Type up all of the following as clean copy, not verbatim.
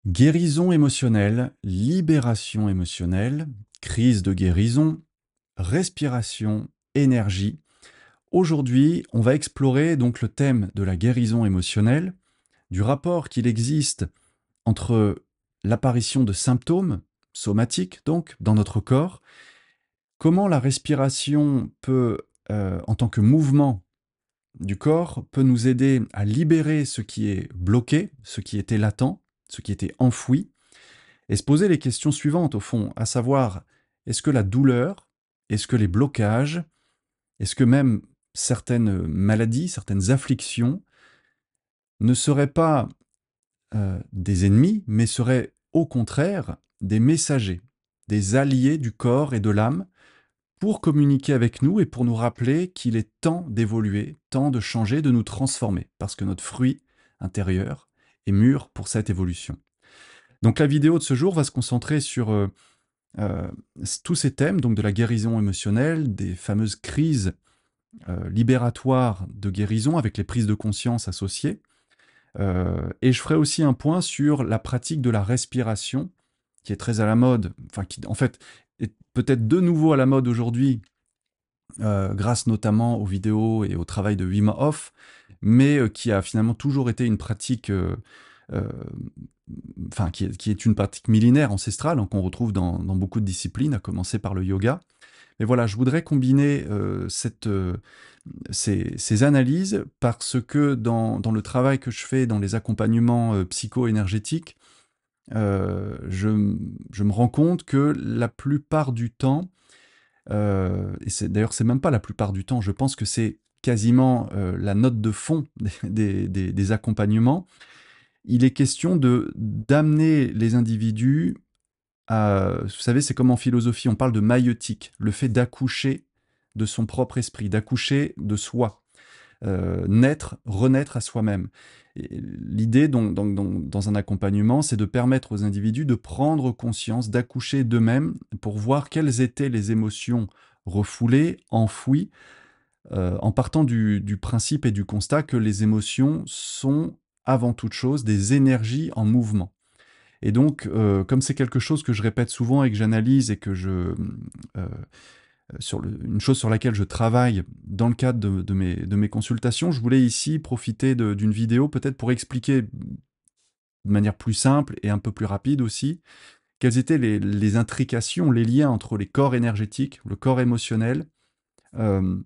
Guérison émotionnelle, libération émotionnelle, crise de guérison, respiration, énergie. Aujourd'hui, on va explorer donc le thème de la guérison émotionnelle, du rapport qu'il existe entre l'apparition de symptômes somatiques donc dans notre corps, comment la respiration peut, en tant que mouvement du corps, peut nous aider à libérer ce qui est bloqué, ce qui était latent, ce qui était enfoui, et se poser les questions suivantes au fond, à savoir, est-ce que la douleur, est-ce que les blocages, est-ce que même certaines maladies, certaines afflictions ne seraient pas des ennemis, mais seraient au contraire des messagers, des alliés du corps et de l'âme pour communiquer avec nous et pour nous rappeler qu'il est temps d'évoluer, temps de changer, de nous transformer, parce que notre fruit intérieur est mûr pour cette évolution. Donc la vidéo de ce jour va se concentrer sur euh, tous ces thèmes, donc de la guérison émotionnelle, des fameuses crises libératoires de guérison avec les prises de conscience associées. Et je ferai aussi un point sur la pratique de la respiration, qui est très à la mode, enfin qui en fait est peut-être de nouveau à la mode aujourd'hui, grâce notamment aux vidéos et au travail de Wim Hof, mais qui a finalement toujours été une pratique euh, enfin, qui est une pratique millénaire, ancestrale, hein, qu'on retrouve dans beaucoup de disciplines, à commencer par le yoga. Mais voilà, je voudrais combiner ces analyses parce que dans le travail que je fais, dans les accompagnements psycho-énergétiques, je me rends compte que la plupart du temps, et d'ailleurs c'est même pas la plupart du temps, je pense que c'est quasiment la note de fond des accompagnements, il est question d'amener les individus à, vous savez, c'est comme en philosophie, on parle de maïeutique, le fait d'accoucher de son propre esprit, d'accoucher de soi, naître, renaître à soi-même. L'idée dans un accompagnement, c'est de permettre aux individus de prendre conscience, d'accoucher d'eux-mêmes pour voir quelles étaient les émotions refoulées, enfouies, en partant du principe et du constat que les émotions sont avant toute chose des énergies en mouvement. Et donc, comme c'est quelque chose que je répète souvent et que j'analyse et que une chose sur laquelle je travaille dans le cadre de mes consultations, je voulais ici profiter d'une vidéo peut-être pour expliquer de manière plus simple et un peu plus rapide aussi, quelles étaient les intrications, les liens entre les corps énergétiques, le corps émotionnel, euh,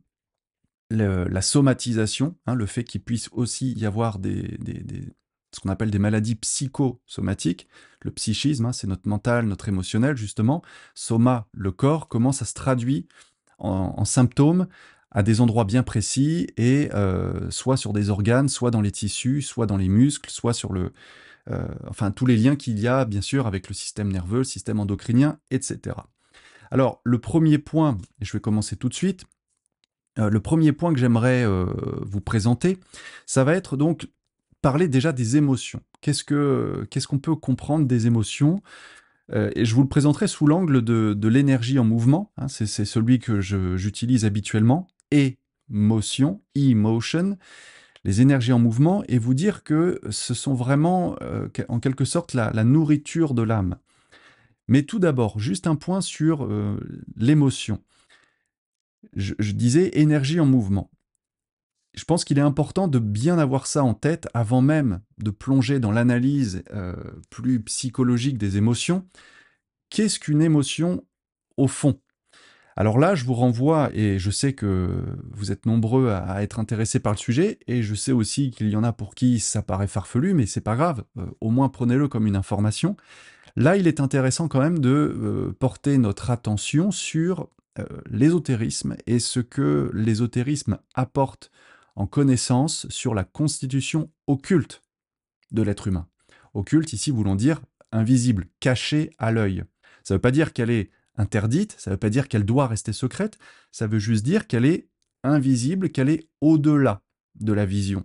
la somatisation, hein, le fait qu'il puisse aussi y avoir ce qu'on appelle des maladies psychosomatiques. Le psychisme, hein, c'est notre mental, notre émotionnel, justement. Soma, le corps, comment ça se traduit en symptômes à des endroits bien précis et soit sur des organes, soit dans les tissus, soit dans les muscles, soit sur enfin, tous les liens qu'il y a, bien sûr, avec le système nerveux, le système endocrinien, etc. Alors, le premier point, et je vais commencer tout de suite, le premier point que j'aimerais vous présenter, ça va être donc parler déjà des émotions. Qu'est-ce qu'on peut comprendre des émotions? Et je vous le présenterai sous l'angle de l'énergie en mouvement, hein, c'est celui que j'utilise habituellement, émotion, emotion, les énergies en mouvement, et vous dire que ce sont vraiment, en quelque sorte, la nourriture de l'âme. Mais tout d'abord, juste un point sur l'émotion. Je disais énergie en mouvement. Je pense qu'il est important de bien avoir ça en tête avant même de plonger dans l'analyse plus psychologique des émotions. Qu'est-ce qu'une émotion au fond? Alors là, je vous renvoie, et je sais que vous êtes nombreux à être intéressés par le sujet, et je sais aussi qu'il y en a pour qui ça paraît farfelu, mais c'est pas grave, au moins prenez-le comme une information. Là, il est intéressant quand même de porter notre attention sur l'ésotérisme et ce que l'ésotérisme apporte en connaissance sur la constitution occulte de l'être humain. Occulte, ici, voulons dire invisible, cachée à l'œil. Ça ne veut pas dire qu'elle est interdite, ça ne veut pas dire qu'elle doit rester secrète, ça veut juste dire qu'elle est invisible, qu'elle est au-delà de la vision,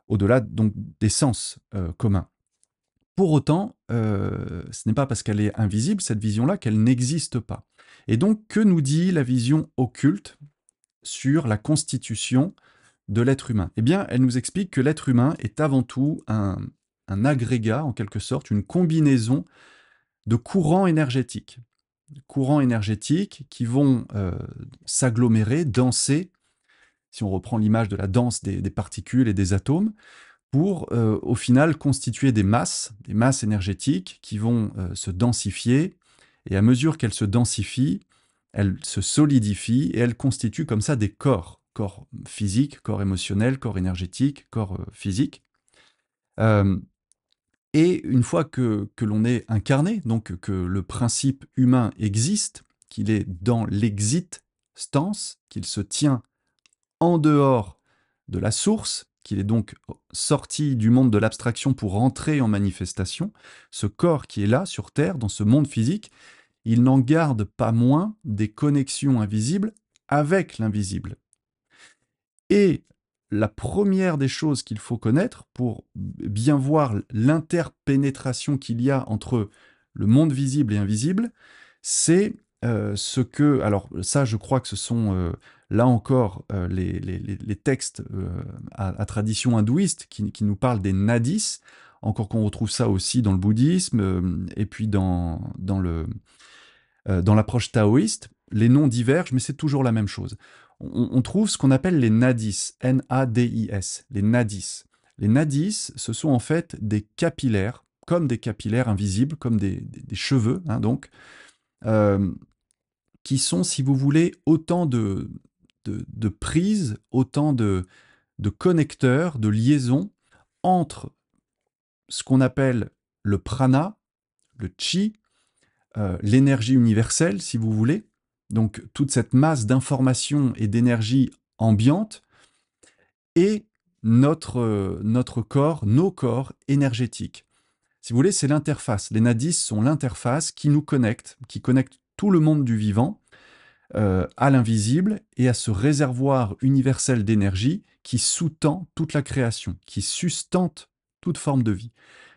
au-delà donc des sens communs. Pour autant, ce n'est pas parce qu'elle est invisible, cette vision-là, qu'elle n'existe pas. Et donc, que nous dit la vision occulte sur la constitution de l'être humain? Eh bien, elle nous explique que l'être humain est avant tout un agrégat, en quelque sorte, une combinaison de courants énergétiques. Courants énergétiques qui vont s'agglomérer, danser, si on reprend l'image de la danse des particules et des atomes, pour au final constituer des masses énergétiques qui vont se densifier, et à mesure qu'elles se densifient, elles se solidifient et elles constituent comme ça des corps, corps physiques, corps émotionnels, corps énergétiques, corps physiques. Euh, et une fois que l'on est incarné, donc que le principe humain existe, qu'il est dans l'existence, qu'il se tient en dehors de la source, qu'il est donc sorti du monde de l'abstraction pour entrer en manifestation, ce corps qui est là, sur Terre, dans ce monde physique, il n'en garde pas moins des connexions invisibles avec l'invisible. Et la première des choses qu'il faut connaître pour bien voir l'interpénétration qu'il y a entre le monde visible et invisible, c'est ce que... Alors ça, je crois que ce sont, là encore, les textes à tradition hindouiste qui nous parlent des nadis, encore qu'on retrouve ça aussi dans le bouddhisme, et puis dans l'approche taoïste. Les noms divergent, mais c'est toujours la même chose. On trouve ce qu'on appelle les nadis, N-A-D-I-S, les nadis. Les nadis, ce sont en fait des capillaires, comme des capillaires invisibles, comme des cheveux, hein, donc, euh, qui sont, si vous voulez, autant de prises, autant de connecteurs, de liaisons entre ce qu'on appelle le prana, le chi, l'énergie universelle, si vous voulez, donc toute cette masse d'informations et d'énergie ambiante, et notre corps, nos corps énergétiques. Si vous voulez, c'est l'interface. Les nadis sont l'interface qui nous connecte, qui connecte tout le monde du vivant à l'invisible et à ce réservoir universel d'énergie qui sous-tend toute la création, qui sustente toute forme de vie.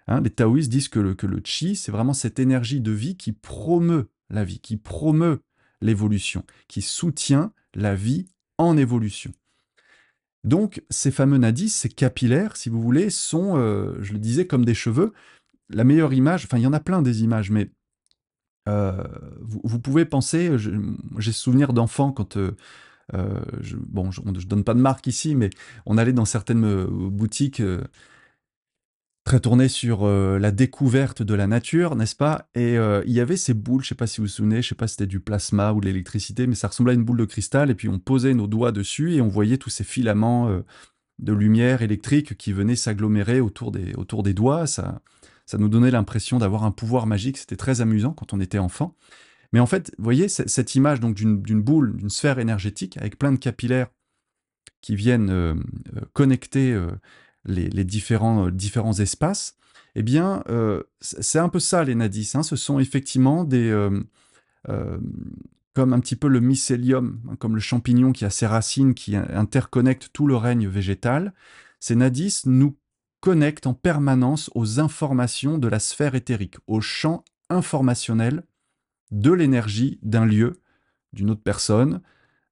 Hein, les taoïstes disent que le chi, c'est vraiment cette énergie de vie qui promeut la vie, qui promeut l'évolution, qui soutient la vie en évolution. Donc, ces fameux nadis, ces capillaires, si vous voulez, sont, je le disais, comme des cheveux. La meilleure image, enfin, il y en a plein des images, mais vous pouvez penser, j'ai souvenir d'enfants quand, bon, je ne donne pas de marque ici, mais on allait dans certaines boutiques très tourné sur la découverte de la nature, n'est-ce pas? Et il y avait ces boules, je ne sais pas si vous vous souvenez, je ne sais pas si c'était du plasma ou de l'électricité, mais ça ressemblait à une boule de cristal, et puis on posait nos doigts dessus et on voyait tous ces filaments de lumière électrique qui venaient s'agglomérer autour des doigts. Ça nous donnait l'impression d'avoir un pouvoir magique, c'était très amusant quand on était enfant. Mais en fait, vous voyez, cette image donc d'une boule, d'une sphère énergétique avec plein de capillaires qui viennent connecter les différents espaces, eh bien, c'est un peu ça les nadis. Hein. Ce sont effectivement euh, comme un petit peu le mycélium, hein, comme le champignon qui a ses racines qui interconnectent tout le règne végétal. Ces nadis nous connectent en permanence aux informations de la sphère éthérique, au champ informationnel de l'énergie d'un lieu, d'une autre personne,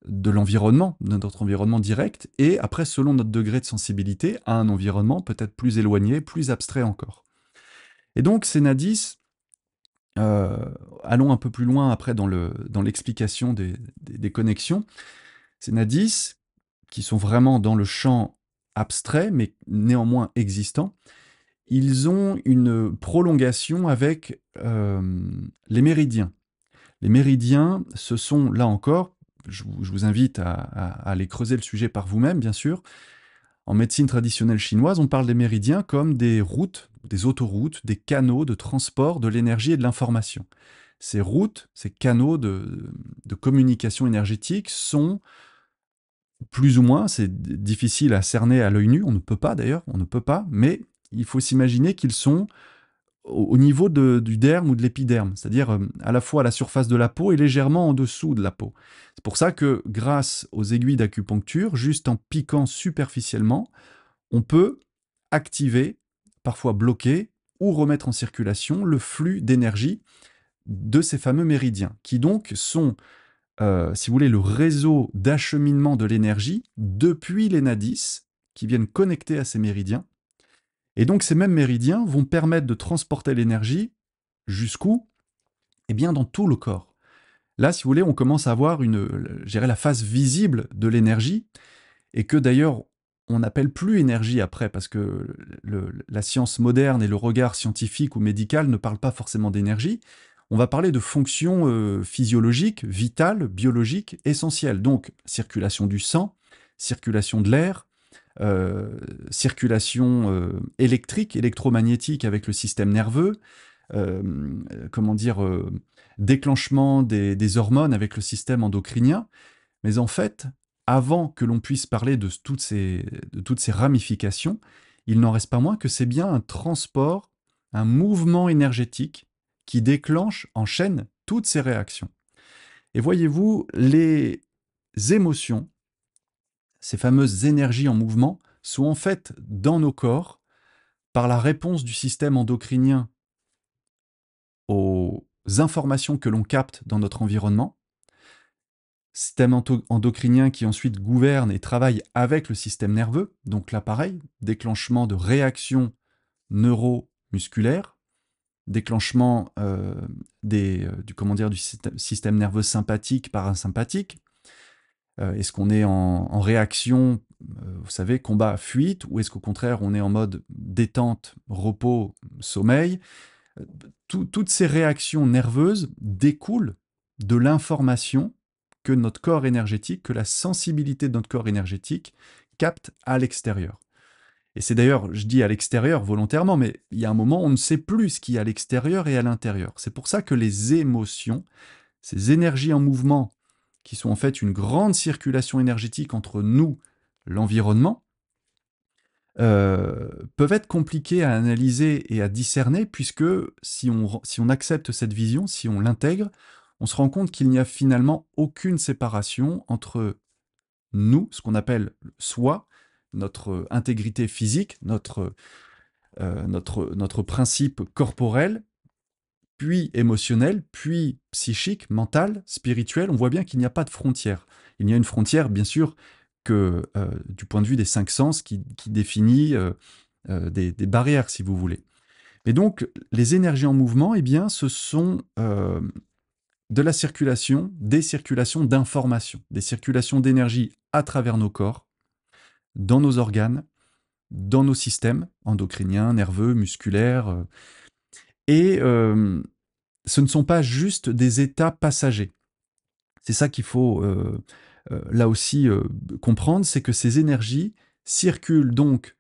de l'environnement, de notre environnement direct, et après, selon notre degré de sensibilité, à un environnement peut-être plus éloigné, plus abstrait encore. Et donc, ces nadis, euh, allons un peu plus loin après dans l'explication des connexions, ces nadis, qui sont vraiment dans le champ abstrait, mais néanmoins existant, ils ont une prolongation avec les méridiens. Les méridiens, ce sont, là encore, je vous invite à aller creuser le sujet par vous-même, bien sûr. En médecine traditionnelle chinoise, on parle des méridiens comme des routes, des autoroutes, des canaux de transport de l'énergie et de l'information. Ces routes, ces canaux de communication énergétique sont plus ou moins, c'est difficile à cerner à l'œil nu, on ne peut pas d'ailleurs, on ne peut pas, mais il faut s'imaginer qu'ils sont au niveau du derme ou de l'épiderme, c'est-à-dire à la fois à la surface de la peau et légèrement en dessous de la peau. C'est pour ça que grâce aux aiguilles d'acupuncture, juste en piquant superficiellement, on peut activer, parfois bloquer ou remettre en circulation le flux d'énergie de ces fameux méridiens, qui donc sont, si vous voulez, le réseau d'acheminement de l'énergie depuis les nadis, qui viennent connecter à ces méridiens. Et donc ces mêmes méridiens vont permettre de transporter l'énergie jusqu'où? Eh bien dans tout le corps. Là, si vous voulez, on commence à avoir je dirais, la face visible de l'énergie, et que d'ailleurs on n'appelle plus énergie après, parce que la science moderne et le regard scientifique ou médical ne parlent pas forcément d'énergie. On va parler de fonctions physiologiques, vitales, biologiques, essentielles. Donc circulation du sang, circulation de l'air, circulation électrique, électromagnétique avec le système nerveux, comment dire, déclenchement des hormones avec le système endocrinien. Mais en fait, avant que l'on puisse parler de toutes ces ramifications, il n'en reste pas moins que c'est bien un transport, un mouvement énergétique qui déclenche en chaîne toutes ces réactions. Et voyez-vous, les émotions, ces fameuses énergies en mouvement, sont en fait dans nos corps par la réponse du système endocrinien aux informations que l'on capte dans notre environnement, système endocrinien qui ensuite gouverne et travaille avec le système nerveux. Donc là, pareil, déclenchement de réactions neuromusculaires, déclenchement du système nerveux sympathique, parasympathique. Est-ce qu'on est en réaction, vous savez, combat, fuite, ou est-ce qu'au contraire, on est en mode détente, repos, sommeil? Toutes ces réactions nerveuses découlent de l'information que notre corps énergétique, que la sensibilité de notre corps énergétique capte à l'extérieur. Et c'est d'ailleurs, je dis à l'extérieur volontairement, mais il y a un moment, on ne sait plus ce qu'il y a à l'extérieur et à l'intérieur. C'est pour ça que les émotions, ces énergies en mouvement, qui sont en fait une grande circulation énergétique entre nous, l'environnement, peuvent être compliquées à analyser et à discerner, puisque si on accepte cette vision, si on l'intègre, on se rend compte qu'il n'y a finalement aucune séparation entre nous, ce qu'on appelle soi, notre intégrité physique, notre principe corporel, puis émotionnel, puis psychique, mental, spirituel. On voit bien qu'il n'y a pas de frontière. Il y a une frontière, bien sûr, que du point de vue des 5 sens qui définit des barrières, si vous voulez. Mais donc, les énergies en mouvement, eh bien, ce sont de la circulation, des circulations d'informations, des circulations d'énergie à travers nos corps, dans nos organes, dans nos systèmes endocriniens, nerveux, musculaires. Et ce ne sont pas juste des états passagers. C'est ça qu'il faut là aussi comprendre, c'est que ces énergies circulent donc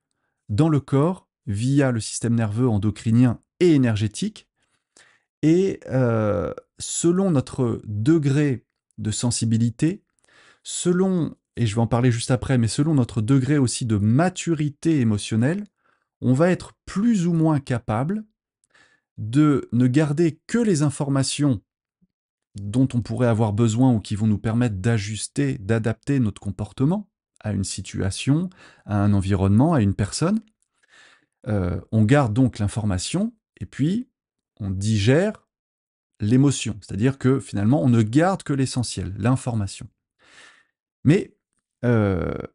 dans le corps via le système nerveux endocrinien et énergétique. Et selon notre degré de sensibilité, selon, et je vais en parler juste après, mais selon notre degré aussi de maturité émotionnelle, on va être plus ou moins capable de ne garder que les informations dont on pourrait avoir besoin ou qui vont nous permettre d'ajuster, d'adapter notre comportement à une situation, à un environnement, à une personne. On garde donc l'information et puis on digère l'émotion. C'est-à-dire que finalement, on ne garde que l'essentiel, l'information. Mais ce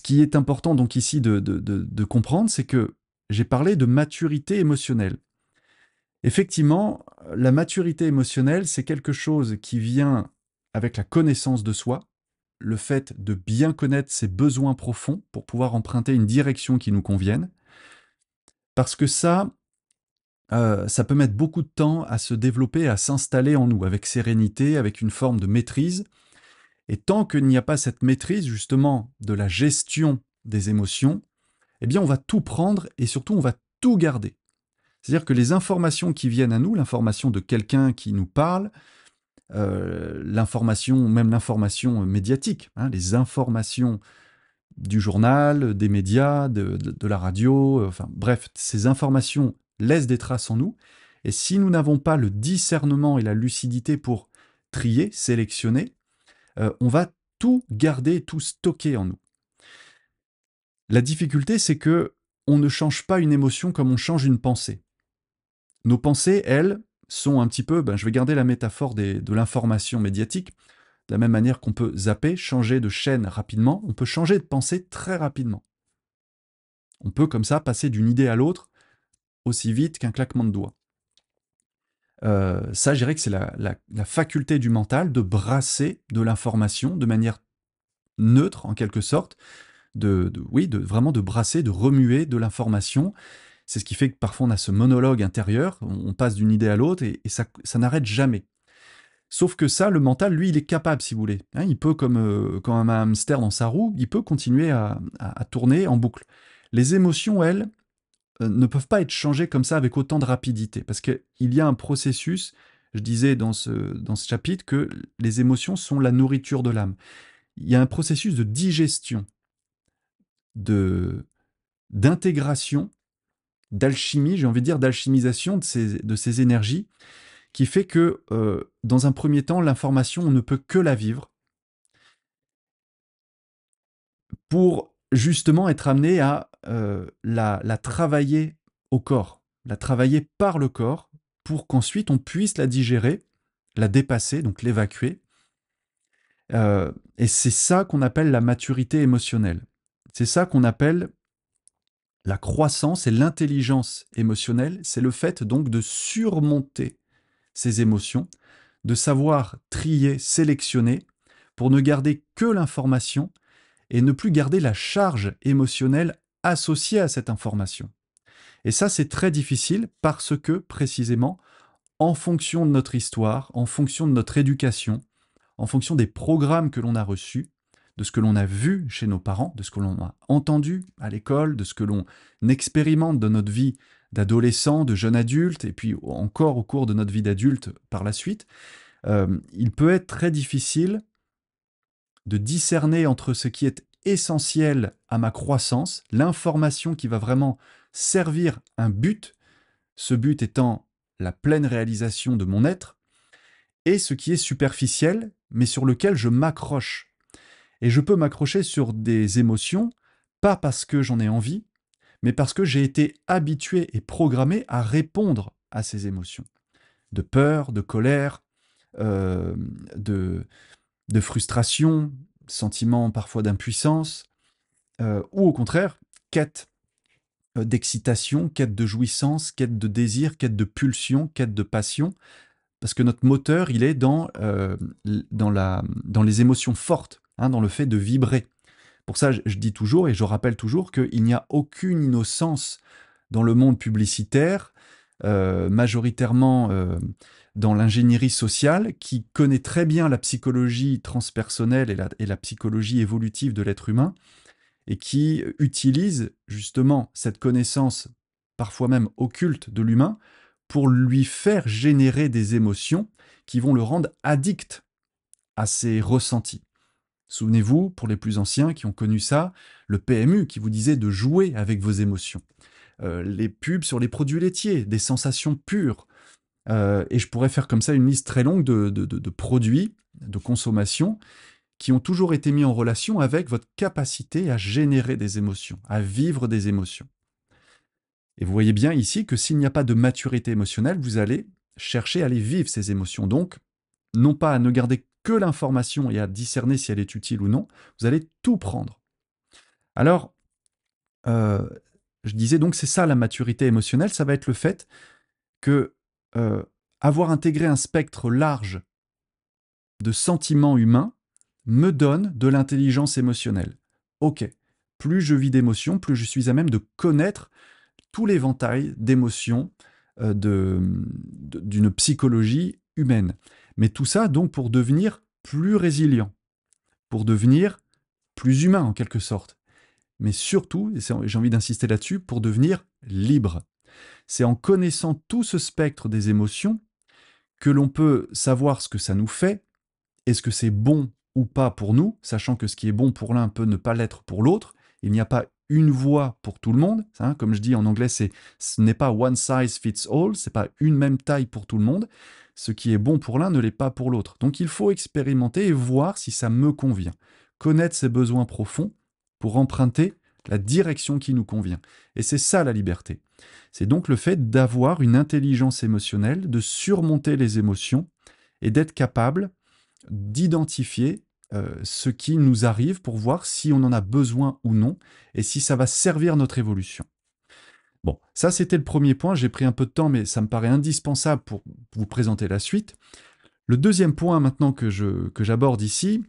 qui est important donc ici de comprendre, c'est que j'ai parlé de maturité émotionnelle. Effectivement, la maturité émotionnelle, c'est quelque chose qui vient avec la connaissance de soi, le fait de bien connaître ses besoins profonds pour pouvoir emprunter une direction qui nous convienne, parce que ça peut mettre beaucoup de temps à se développer, à s'installer en nous, avec sérénité, avec une forme de maîtrise. Et tant qu'il n'y a pas cette maîtrise, justement, de la gestion des émotions, eh bien, on va tout prendre et surtout, on va tout garder. C'est-à-dire que les informations qui viennent à nous, l'information de quelqu'un qui nous parle, l'information, même l'information médiatique, hein, les informations du journal, des médias, de la radio, enfin bref, ces informations laissent des traces en nous. Et si nous n'avons pas le discernement et la lucidité pour trier, sélectionner, on va tout garder, tout stocker en nous. La difficulté, c'est que on ne change pas une émotion comme on change une pensée. Nos pensées, elles, sont un petit peu, je vais garder la métaphore de l'information médiatique, de la même manière qu'on peut zapper, changer de chaîne rapidement, on peut changer de pensée très rapidement. On peut comme ça passer d'une idée à l'autre aussi vite qu'un claquement de doigts. Ça, je dirais que c'est la faculté du mental de brasser de l'information de manière neutre, en quelque sorte, oui, vraiment de brasser, de remuer de l'information. C'est ce qui fait que parfois on a ce monologue intérieur, on passe d'une idée à l'autre et ça n'arrête jamais. Sauf que ça, le mental, lui, il est capable, si vous voulez. Hein, il peut, comme un hamster dans sa roue, il peut continuer à tourner en boucle. Les émotions, elles, ne peuvent pas être changées comme ça avec autant de rapidité. Parce qu'il y a un processus, je disais dans ce chapitre, que les émotions sont la nourriture de l'âme. Il y a un processus de digestion, d'intégration, d'alchimie, j'ai envie de dire d'alchimisation de ces énergies, qui fait que, dans un premier temps, l'information, on ne peut que la vivre pour justement être amené à la travailler au corps, la travailler par le corps, pour qu'ensuite on puisse la digérer, la dépasser, donc l'évacuer. Et c'est ça qu'on appelle la maturité émotionnelle. C'est ça qu'on appelle la croissance et l'intelligence émotionnelle. C'est le fait donc de surmonter ces émotions, de savoir trier, sélectionner, pour ne garder que l'information et ne plus garder la charge émotionnelle associée à cette information. Et ça, c'est très difficile parce que, précisément, en fonction de notre histoire, en fonction de notre éducation, en fonction des programmes que l'on a reçus, de ce que l'on a vu chez nos parents, de ce que l'on a entendu à l'école, de ce que l'on expérimente dans notre vie d'adolescent, de jeune adulte, et puis encore au cours de notre vie d'adulte par la suite, il peut être très difficile de discerner entre ce qui est essentiel à ma croissance, l'information qui va vraiment servir un but, ce but étant la pleine réalisation de mon être, et ce qui est superficiel, mais sur lequel je m'accroche. Et je peux m'accrocher sur des émotions, pas parce que j'en ai envie, mais parce que j'ai été habitué et programmé à répondre à ces émotions. De peur, de colère, euh, de, de frustration, sentiment parfois d'impuissance, ou au contraire, quête d'excitation, quête de jouissance, quête de désir, quête de pulsion, quête de passion, parce que notre moteur, il est dans les émotions fortes, hein, dans le fait de vibrer. Pour ça, je dis toujours et je rappelle toujours qu'il n'y a aucune innocence dans le monde publicitaire, majoritairement dans l'ingénierie sociale, qui connaît très bien la psychologie transpersonnelle et la psychologie évolutive de l'être humain, et qui utilise justement cette connaissance, parfois même occulte, de l'humain, pour lui faire générer des émotions qui vont le rendre addict à ses ressentis. Souvenez-vous, pour les plus anciens qui ont connu ça, le PMU qui vous disait de jouer avec vos émotions. Les pubs sur les produits laitiers, des sensations pures. Et je pourrais faire comme ça une liste très longue de produits de consommation qui ont toujours été mis en relation avec votre capacité à générer des émotions, à vivre des émotions. Et vous voyez bien ici que s'il n'y a pas de maturité émotionnelle, vous allez chercher à les vivre, ces émotions. Donc, non pas à ne garder que l'information et à discerner si elle est utile ou non, vous allez tout prendre. Alors, je disais donc, c'est ça la maturité émotionnelle, ça va être le fait que avoir intégré un spectre large de sentiments humains me donne de l'intelligence émotionnelle. Ok, plus je vis d'émotions, plus je suis à même de connaître tout l'éventail d'émotions d'une psychologie humaine. Mais tout ça donc pour devenir plus résilient, pour devenir plus humain en quelque sorte. Mais surtout, et j'ai envie d'insister là-dessus, pour devenir libre. C'est en connaissant tout ce spectre des émotions que l'on peut savoir ce que ça nous fait, est-ce que c'est bon ou pas pour nous, sachant que ce qui est bon pour l'un peut ne pas l'être pour l'autre. Il n'y a pas une voie pour tout le monde. Hein, comme je dis en anglais, ce n'est pas one size fits all, c'est pas une même taille pour tout le monde. Ce qui est bon pour l'un ne l'est pas pour l'autre. Donc il faut expérimenter et voir si ça me convient. Connaître ses besoins profonds pour emprunter la direction qui nous convient. Et c'est ça la liberté. C'est donc le fait d'avoir une intelligence émotionnelle, de surmonter les émotions et d'être capable d'identifier ce qui nous arrive pour voir si on en a besoin ou non et si ça va servir notre évolution. Bon, ça c'était le premier point, j'ai pris un peu de temps, mais ça me paraît indispensable pour vous présenter la suite. Le deuxième point maintenant que j'aborde ici,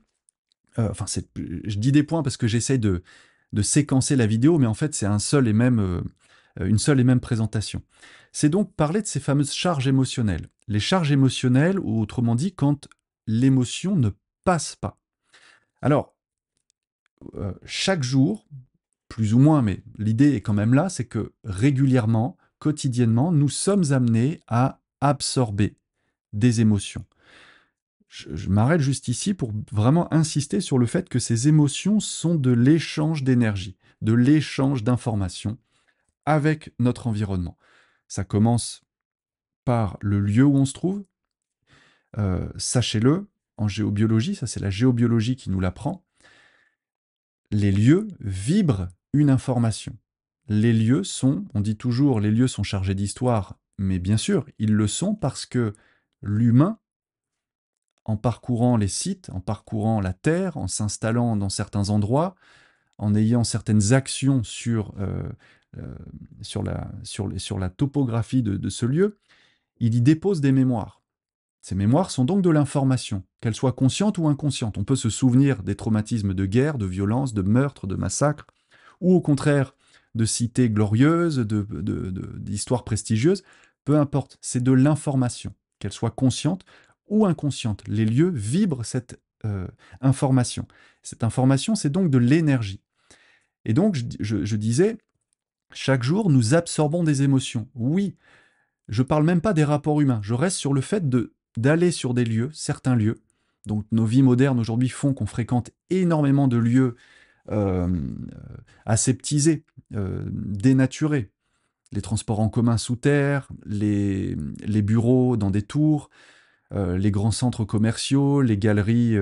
je dis des points parce que j'essaye de séquencer la vidéo, mais en fait c'est une seule et même présentation. C'est donc parler de ces fameuses charges émotionnelles. Les charges émotionnelles, ou autrement dit, quand l'émotion ne passe pas. Alors, chaque jour, plus ou moins, mais l'idée est quand même là, c'est que régulièrement, quotidiennement, nous sommes amenés à absorber des émotions. Je m'arrête juste ici pour vraiment insister sur le fait que ces émotions sont de l'échange d'énergie, de l'échange d'informations avec notre environnement. Ça commence par le lieu où on se trouve. Sachez-le, en géobiologie, ça c'est la géobiologie qui nous l'apprend, les lieux vibrent une information. Les lieux sont, on dit toujours, les lieux sont chargés d'histoire, mais bien sûr, ils le sont parce que l'humain, en parcourant les sites, en parcourant la Terre, en s'installant dans certains endroits, en ayant certaines actions sur la topographie de ce lieu, il y dépose des mémoires. Ces mémoires sont donc de l'information, qu'elles soient conscientes ou inconscientes. On peut se souvenir des traumatismes de guerre, de violence, de meurtre, de massacre, ou au contraire de cités glorieuses, d'histoires prestigieuses. Peu importe, c'est de l'information, qu'elle soit consciente ou inconsciente. Les lieux vibrent cette information. Cette information, c'est donc de l'énergie. Et donc, je disais, chaque jour, nous absorbons des émotions. Oui, je parle même pas des rapports humains. Je reste sur le fait d'aller sur des lieux, certains lieux. Donc nos vies modernes aujourd'hui font qu'on fréquente énormément de lieux euh, aseptisés, dénaturés. Les transports en commun sous terre, les bureaux dans des tours, les grands centres commerciaux, les galeries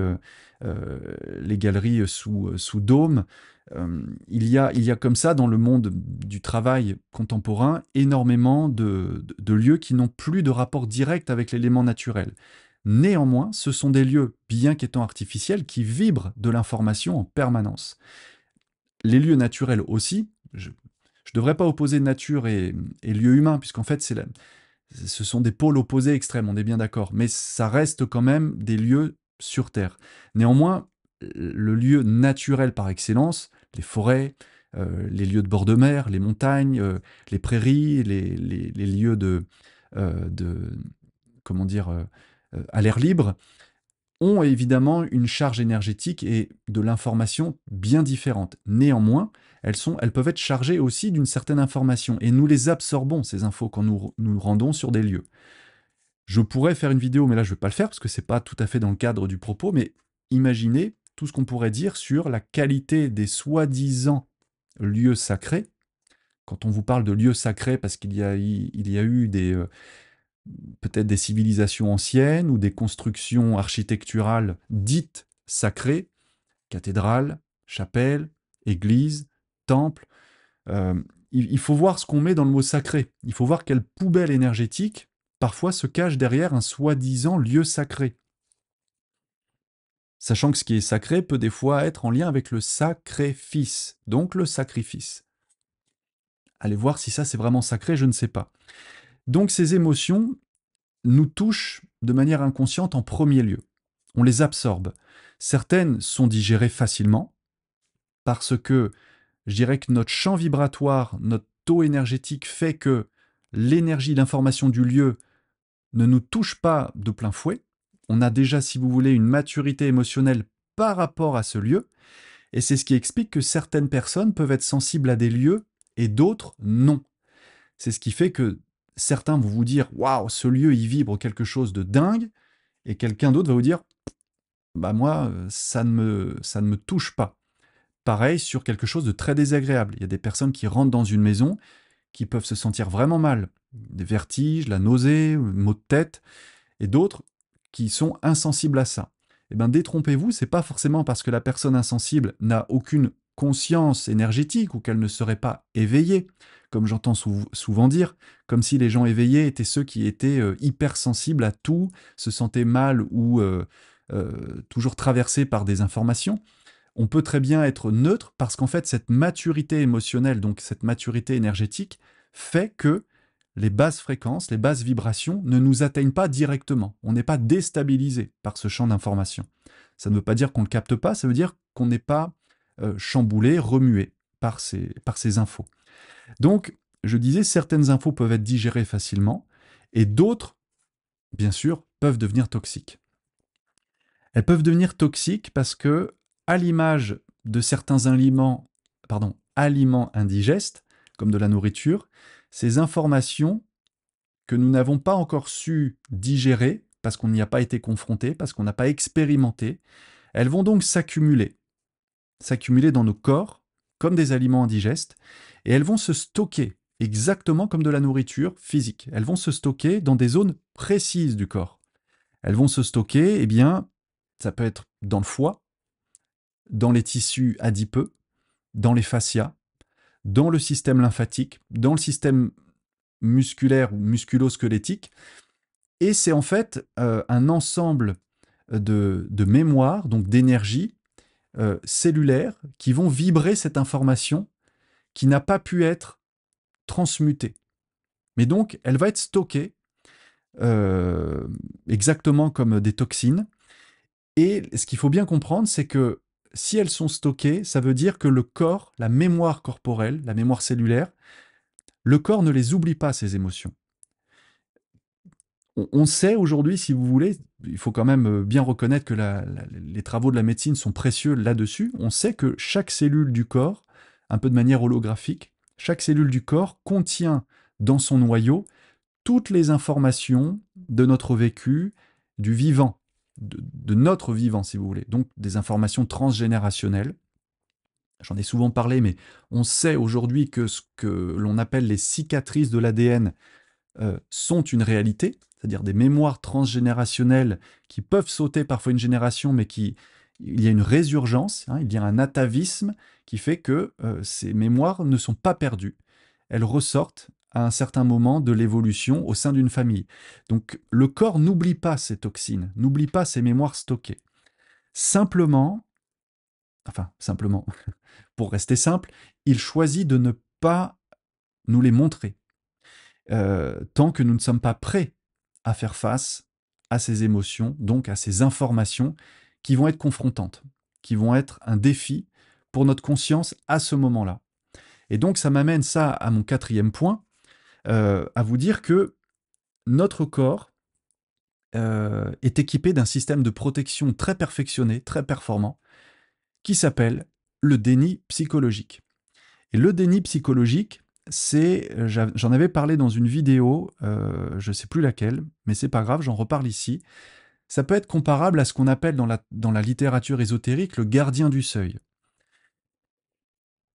sous dôme. Il y a comme ça dans le monde du travail contemporain énormément de lieux qui n'ont plus de rapport direct avec l'élément naturel. Néanmoins, ce sont des lieux, bien qu'étant artificiels, qui vibrent de l'information en permanence. Les lieux naturels aussi, je ne devrais pas opposer nature et lieu humain, puisqu'en fait ce sont des pôles opposés extrêmes, on est bien d'accord, mais ça reste quand même des lieux sur Terre. Néanmoins, le lieu naturel par excellence, les forêts, les lieux de bord de mer, les montagnes, les prairies, les lieux comment dire, à l'air libre, ont évidemment une charge énergétique et de l'information bien différente. Néanmoins, elles peuvent être chargées aussi d'une certaine information, et nous les absorbons, ces infos, quand nous rendons sur des lieux. Je pourrais faire une vidéo, mais là je ne vais pas le faire, parce que ce n'est pas tout à fait dans le cadre du propos, mais imaginez tout ce qu'on pourrait dire sur la qualité des soi-disant lieux sacrés. Quand on vous parle de lieux sacrés, parce qu'il y a eu peut-être des civilisations anciennes ou des constructions architecturales dites sacrées, cathédrales, chapelles, églises, temples. Il faut voir ce qu'on met dans le mot sacré. Il faut voir quelle poubelle énergétique parfois se cache derrière un soi-disant lieu sacré. Sachant que ce qui est sacré peut des fois être en lien avec le sacrifice, donc le sacrifice. Allez voir si ça c'est vraiment sacré, je ne sais pas. Donc ces émotions nous touchent de manière inconsciente en premier lieu. On les absorbe. Certaines sont digérées facilement parce que je dirais que notre champ vibratoire, notre taux énergétique fait que l'énergie, l'information du lieu ne nous touche pas de plein fouet. On a déjà, si vous voulez, une maturité émotionnelle par rapport à ce lieu, et c'est ce qui explique que certaines personnes peuvent être sensibles à des lieux et d'autres non. C'est ce qui fait que certains vont vous dire « Waouh, ce lieu, il vibre quelque chose de dingue », et quelqu'un d'autre va vous dire « Bah moi, ça ne me touche pas ». Pareil sur quelque chose de très désagréable. Il y a des personnes qui rentrent dans une maison qui peuvent se sentir vraiment mal. Des vertiges, la nausée, maux de tête, et d'autres qui sont insensibles à ça. Eh bien, détrompez-vous, c'est pas forcément parce que la personne insensible n'a aucune conscience énergétique ou qu'elle ne serait pas éveillée, comme j'entends souvent dire, comme si les gens éveillés étaient ceux qui étaient hypersensibles à tout, se sentaient mal ou toujours traversé par des informations. On peut très bien être neutre parce qu'en fait, cette maturité émotionnelle, donc cette maturité énergétique, fait que les basses fréquences, les basses vibrations ne nous atteignent pas directement. On n'est pas déstabilisé par ce champ d'information. Ça ne veut pas dire qu'on ne le capte pas, ça veut dire qu'on n'est pas chamboulé, remué par ces infos. Donc, je disais, certaines infos peuvent être digérées facilement et d'autres, bien sûr, peuvent devenir toxiques. Elles peuvent devenir toxiques parce que, à l'image de certains aliments indigestes, comme de la nourriture, ces informations que nous n'avons pas encore su digérer, parce qu'on n'y a pas été confronté, parce qu'on n'a pas expérimenté, elles vont donc s'accumuler dans nos corps, comme des aliments indigestes, et elles vont se stocker, exactement comme de la nourriture physique. Elles vont se stocker dans des zones précises du corps. Elles vont se stocker, eh bien, ça peut être dans le foie, dans les tissus adipeux, dans les fascias, dans le système lymphatique, dans le système musculaire ou musculo-squelettique. Et c'est en fait un ensemble de mémoires, donc d'énergie cellulaire, qui vont vibrer cette information qui n'a pas pu être transmutée. Mais donc, elle va être stockée exactement comme des toxines. Et ce qu'il faut bien comprendre, c'est que si elles sont stockées, ça veut dire que le corps, la mémoire corporelle, la mémoire cellulaire, le corps ne les oublie pas, ces émotions. On sait aujourd'hui, si vous voulez, il faut quand même bien reconnaître que les travaux de la médecine sont précieux là-dessus, on sait que chaque cellule du corps, un peu de manière holographique, chaque cellule du corps contient dans son noyau toutes les informations de notre vécu, du vivant, de notre vivant, si vous voulez. Donc des informations transgénérationnelles. J'en ai souvent parlé, mais on sait aujourd'hui que ce que l'on appelle les cicatrices de l'ADN sont une réalité, c'est-à-dire des mémoires transgénérationnelles qui peuvent sauter parfois une génération, mais il y a une résurgence, hein, il y a un atavisme qui fait que ces mémoires ne sont pas perdues. Elles ressortent à un certain moment de l'évolution au sein d'une famille. Donc le corps n'oublie pas ces toxines, n'oublie pas ces mémoires stockées. Simplement, pour rester simple, il choisit de ne pas nous les montrer. Tant que nous ne sommes pas prêts à faire face à ces émotions, donc à ces informations qui vont être confrontantes, qui vont être un défi pour notre conscience à ce moment-là. Et donc ça m'amène ça à mon quatrième point, à vous dire que notre corps est équipé d'un système de protection très perfectionné, très performant, qui s'appelle le déni psychologique. Et le déni psychologique, j'en avais parlé dans une vidéo, je ne sais plus laquelle, mais c'est pas grave, j'en reparle ici. Ça peut être comparable à ce qu'on appelle dans la littérature ésotérique le gardien du seuil.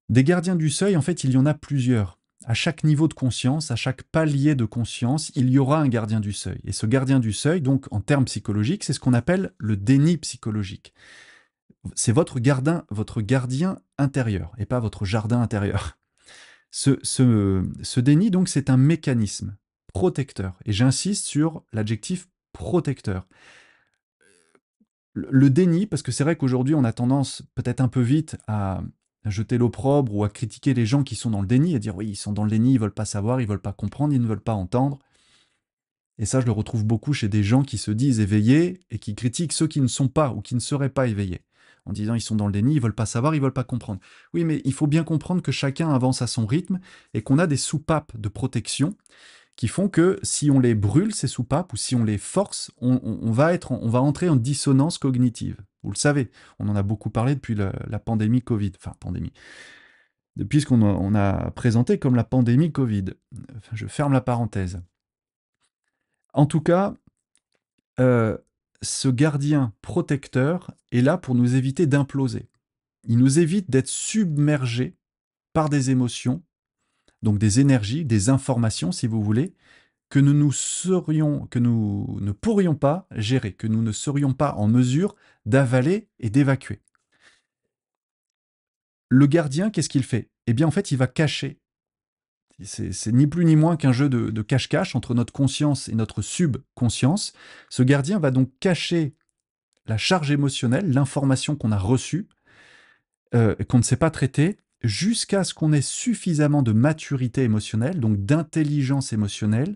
Des gardiens du seuil, en fait, il y en a plusieurs. À chaque niveau de conscience, à chaque palier de conscience, il y aura un gardien du seuil. Et ce gardien du seuil, donc en termes psychologiques, c'est ce qu'on appelle le déni psychologique. C'est votre gardien intérieur et pas votre jardin intérieur. Ce déni, donc, c'est un mécanisme protecteur. Et j'insiste sur l'adjectif protecteur. Le déni, parce que c'est vrai qu'aujourd'hui, on a tendance peut-être un peu vite à jeter l'opprobre ou à critiquer les gens qui sont dans le déni et dire oui, ils sont dans le déni, ils veulent pas savoir, ils veulent pas comprendre, ils ne veulent pas entendre. Et ça, je le retrouve beaucoup chez des gens qui se disent éveillés et qui critiquent ceux qui ne sont pas ou qui ne seraient pas éveillés. En disant ils sont dans le déni, ils veulent pas savoir, ils veulent pas comprendre. Oui, mais il faut bien comprendre que chacun avance à son rythme et qu'on a des soupapes de protection qui font que si on les brûle, ces soupapes, ou si on les force, on va entrer en dissonance cognitive. Vous le savez, on en a beaucoup parlé depuis la pandémie Covid. Enfin, pandémie. Depuis ce qu'on a présenté comme la pandémie Covid. Je ferme la parenthèse. En tout cas, ce gardien protecteur est là pour nous éviter d'imploser. Il nous évite d'être submergés par des émotions, donc des énergies, des informations, si vous voulez, que nous ne pourrions pas gérer, que nous ne serions pas en mesure d'avaler et d'évacuer. Le gardien, qu'est-ce qu'il fait? Eh bien, en fait, il va cacher. C'est ni plus ni moins qu'un jeu de cache-cache entre notre conscience et notre subconscience. Ce gardien va donc cacher la charge émotionnelle, l'information qu'on a reçue, qu'on ne sait pas traiter, jusqu'à ce qu'on ait suffisamment de maturité émotionnelle, donc d'intelligence émotionnelle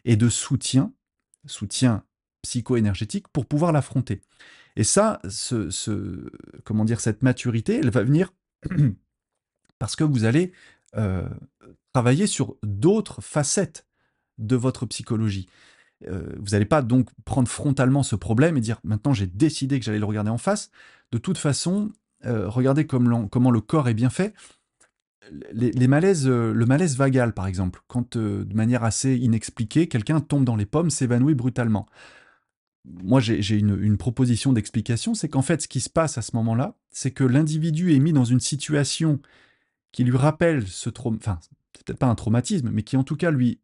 et de soutien psycho-énergétique pour pouvoir l'affronter. Et ça, comment dire, cette maturité, elle va venir parce que vous allez euh, travailler sur d'autres facettes de votre psychologie. Vous n'allez pas donc prendre frontalement ce problème et dire maintenant j'ai décidé que j'allais le regarder en face. De toute façon, regardez comment le corps est bien fait. Les malaises, le malaise vagal par exemple, quand de manière assez inexpliquée, quelqu'un tombe dans les pommes, s'évanouit brutalement. Moi j'ai une proposition d'explication, c'est qu'en fait ce qui se passe à ce moment-là, c'est que l'individu est mis dans une situation qui lui rappelle ce trauma, enfin c'est peut-être pas un traumatisme, mais qui en tout cas lui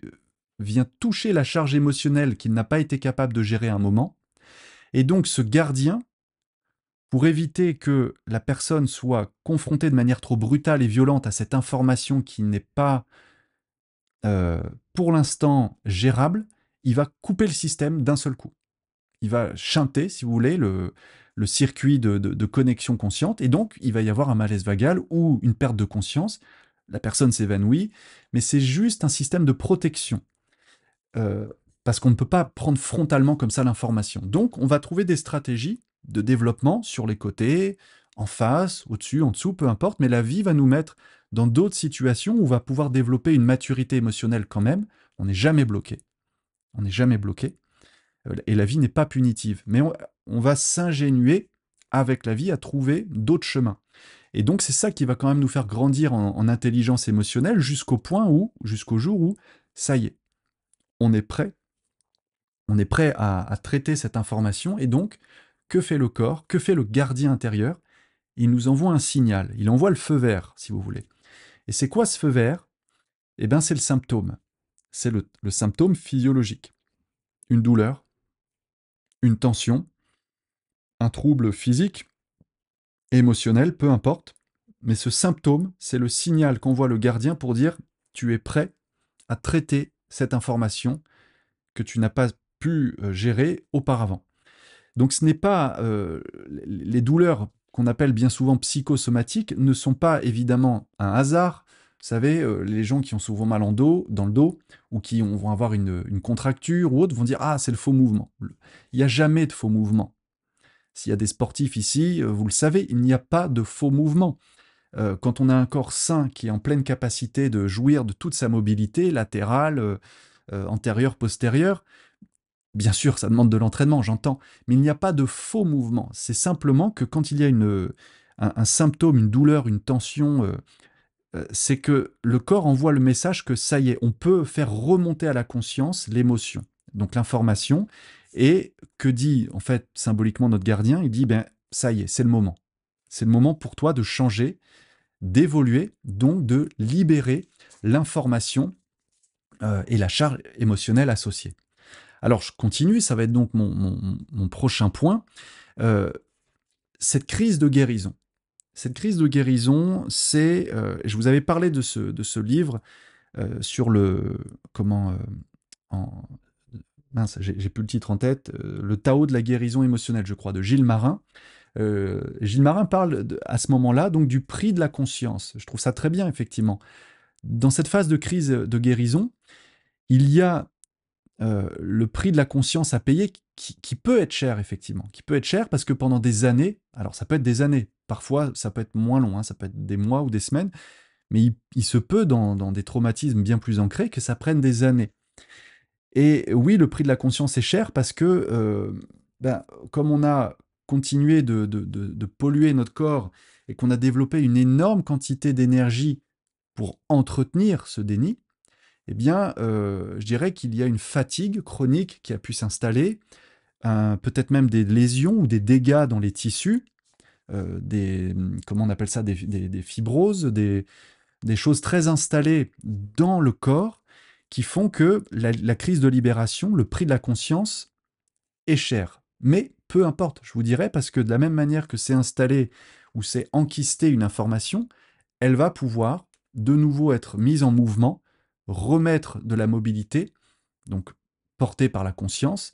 vient toucher la charge émotionnelle qu'il n'a pas été capable de gérer à un moment. Et donc ce gardien, pour éviter que la personne soit confrontée de manière trop brutale et violente à cette information qui n'est pas pour l'instant gérable, il va couper le système d'un seul coup. Il va chanter, si vous voulez, le circuit de connexion consciente, et donc il va y avoir un malaise vagal ou une perte de conscience. La personne s'évanouit, mais c'est juste un système de protection. Euh, Parce qu'on ne peut pas prendre frontalement comme ça l'information. Donc, on va trouver des stratégies de développement sur les côtés, en face, au-dessus, en dessous, peu importe, mais la vie va nous mettre dans d'autres situations où on va pouvoir développer une maturité émotionnelle quand même. On n'est jamais bloqué. On n'est jamais bloqué. Et la vie n'est pas punitive. Mais on va s'ingénuer avec la vie à trouver d'autres chemins. Et donc, c'est ça qui va quand même nous faire grandir en intelligence émotionnelle jusqu'au jour où, ça y est, on est prêt à traiter cette information, et donc, que fait le corps, que fait le gardien intérieur? Il nous envoie un signal, il envoie le feu vert, si vous voulez. Et c'est quoi ce feu vert? Eh bien, c'est le symptôme. C'est le symptôme physiologique. Une douleur, une tension, un trouble physique, émotionnel, peu importe. Mais ce symptôme, c'est le signal qu'envoie le gardien pour dire tu es prêt à traiter cette information que tu n'as pas pu gérer auparavant. Donc ce n'est pas les douleurs qu'on appelle bien souvent psychosomatiques ne sont pas évidemment un hasard. Vous savez, les gens qui ont souvent mal dans le dos, ou qui vont avoir une contracture ou autre, vont dire ah c'est le faux mouvement. Il n'y a jamais de faux mouvement. S'il y a des sportifs ici, vous le savez, il n'y a pas de faux mouvement. Quand on a un corps sain qui est en pleine capacité de jouir de toute sa mobilité latérale, antérieure, postérieure, bien sûr, ça demande de l'entraînement, j'entends, mais il n'y a pas de faux mouvement. C'est simplement que quand il y a un symptôme, une douleur, une tension, c'est que le corps envoie le message que ça y est, on peut faire remonter à la conscience l'émotion, donc l'information. Et que dit en fait symboliquement notre gardien? Il dit ben ça y est, c'est le moment. C'est le moment pour toi de changer, d'évoluer, donc de libérer l'information et la charge émotionnelle associée. Alors, je continue, ça va être donc mon prochain point. Euh, cette crise de guérison. Cette crise de guérison, c'est... je vous avais parlé de ce livre sur le... Comment... en, mince, j'ai plus le titre en tête. Le Tao de la guérison émotionnelle, je crois, de Gilles Marin. Gilles Marin parle à ce moment-là donc du prix de la conscience. Je trouve ça très bien, effectivement. Dans cette phase de crise de guérison, il y a le prix de la conscience à payer qui peut être cher, effectivement. Qui peut être cher parce que pendant des années, alors ça peut être des années, parfois ça peut être moins long, hein, ça peut être des mois ou des semaines, mais il se peut dans des traumatismes bien plus ancrés que ça prenne des années. Et oui, le prix de la conscience est cher parce que, comme on a continué de polluer notre corps et qu'on a développé une énorme quantité d'énergie pour entretenir ce déni, eh bien, je dirais qu'il y a une fatigue chronique qui a pu s'installer, peut-être même des lésions ou des dégâts dans les tissus, comment on appelle ça, des fibroses, des choses très installées dans le corps qui font que la crise de libération, le prix de la conscience, est cher. Mais peu importe, je vous dirais, parce que de la même manière que c'est installé ou c'est enquisté une information, elle va pouvoir de nouveau être mise en mouvement, remettre de la mobilité, donc portée par la conscience,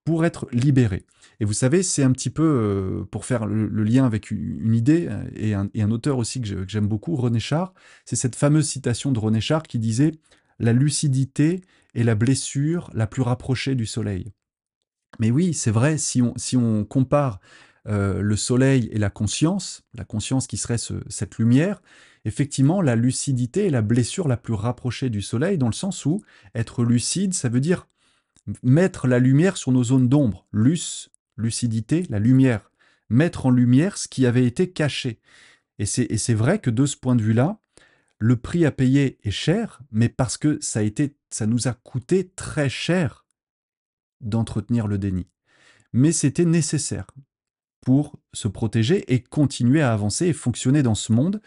pour être libéré. Et vous savez, c'est un petit peu, pour faire le lien avec une idée, et un auteur aussi que j'aime beaucoup, René Char, c'est cette fameuse citation de René Char qui disait « La lucidité est la blessure la plus rapprochée du soleil ». Mais oui, c'est vrai, si on compare le soleil et la conscience qui serait cette lumière, effectivement, la lucidité est la blessure la plus rapprochée du soleil, dans le sens où être lucide, ça veut dire mettre la lumière sur nos zones d'ombre. Lucidité, la lumière. Mettre en lumière ce qui avait été caché. Et c'est vrai que de ce point de vue-là, le prix à payer est cher, mais parce que ça nous a coûté très cher d'entretenir le déni. Mais c'était nécessaire pour se protéger et continuer à avancer et fonctionner dans ce monde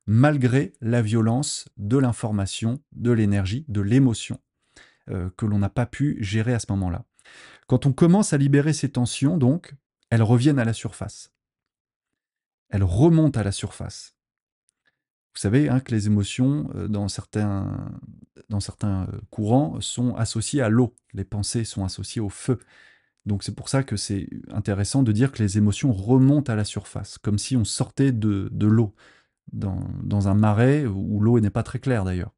malgré la violence de l'information, de l'énergie, de l'émotion que l'on n'a pas pu gérer à ce moment-là. Quand on commence à libérer ces tensions, donc, elles reviennent à la surface. Elles remontent à la surface. Vous savez hein, que les émotions, dans certains courants, sont associées à l'eau. Les pensées sont associées au feu. Donc c'est pour ça que c'est intéressant de dire que les émotions remontent à la surface, comme si on sortait de l'eau, dans un marais où l'eau n'est pas très claire d'ailleurs.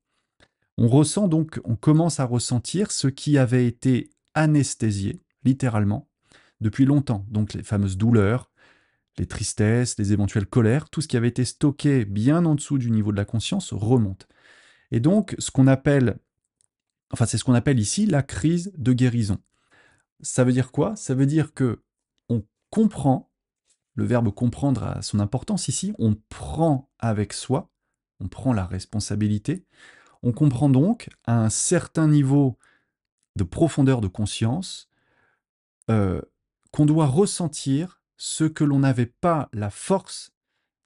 On ressent donc, on commence à ressentir ce qui avait été anesthésié, littéralement, depuis longtemps. Donc les fameuses douleurs, les tristesses, les éventuelles colères, tout ce qui avait été stocké bien en dessous du niveau de la conscience remonte. Et donc c'est ce qu'on appelle ici la crise de guérison. Ça veut dire quoi? Ça veut dire que on comprend, le verbe comprendre a son importance ici, on prend avec soi, on prend la responsabilité, on comprend donc à un certain niveau de profondeur de conscience qu'on doit ressentir ce que l'on n'avait pas la force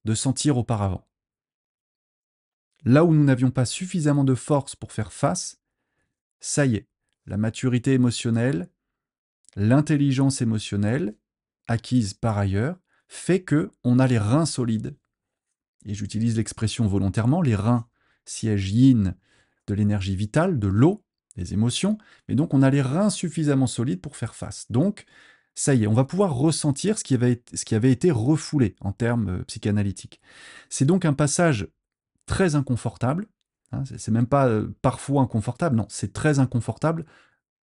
de sentir auparavant. Là où nous n'avions pas suffisamment de force pour faire face, ça y est, la maturité émotionnelle, l'intelligence émotionnelle, acquise par ailleurs, fait que on a les reins solides. Et j'utilise l'expression volontairement, les reins, siège yin de l'énergie vitale, de l'eau, des émotions, mais donc on a les reins suffisamment solides pour faire face. Donc, ça y est, on va pouvoir ressentir ce qui avait été refoulé en termes psychanalytiques. C'est donc un passage très inconfortable, hein, c'est même pas parfois inconfortable, non, c'est très inconfortable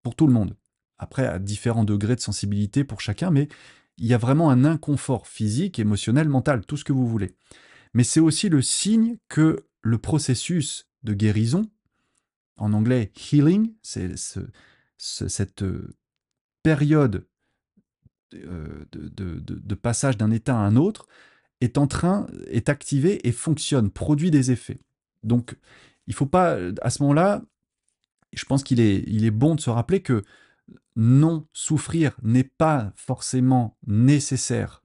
pour tout le monde. Après, à différents degrés de sensibilité pour chacun, mais il y a vraiment un inconfort physique, émotionnel, mental, tout ce que vous voulez. Mais c'est aussi le signe que le processus de guérison, en anglais healing, c'est cette période de passage d'un état à un autre, est activé et fonctionne, produit des effets. Donc, il ne faut pas, à ce moment-là, je pense qu'il est bon de se rappeler que non, souffrir n'est pas forcément nécessaire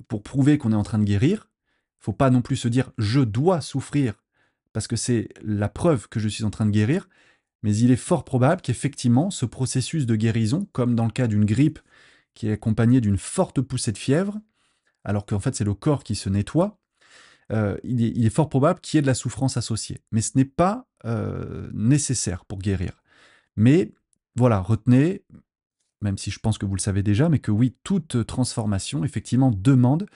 pour prouver qu'on est en train de guérir. Il ne faut pas non plus se dire je dois souffrir parce que c'est la preuve que je suis en train de guérir, mais il est fort probable qu'effectivement ce processus de guérison, comme dans le cas d'une grippe qui est accompagnée d'une forte poussée de fièvre, alors qu'en fait c'est le corps qui se nettoie, il est fort probable qu'il y ait de la souffrance associée. Mais ce n'est pas nécessaire pour guérir. Mais voilà, retenez, même si je pense que vous le savez déjà, mais que oui, toute transformation, effectivement, demande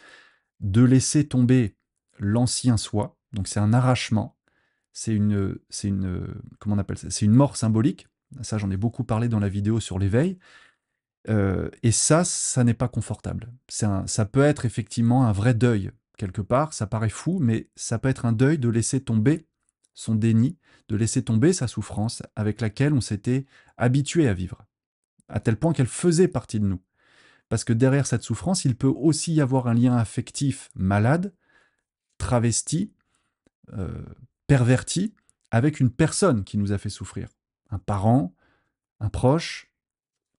de laisser tomber l'ancien soi. Donc c'est un arrachement, comment on appelle ça? C'est une mort symbolique. Ça, j'en ai beaucoup parlé dans la vidéo sur l'éveil. Et ça n'est pas confortable. Ça peut être effectivement un vrai deuil, quelque part. Ça paraît fou, mais ça peut être un deuil de laisser tomber son déni, de laisser tomber sa souffrance avec laquelle on s'était habitué à vivre, à tel point qu'elle faisait partie de nous. Parce que derrière cette souffrance, il peut aussi y avoir un lien affectif malade, travesti, euh, perverti, avec une personne qui nous a fait souffrir. Un parent, un proche,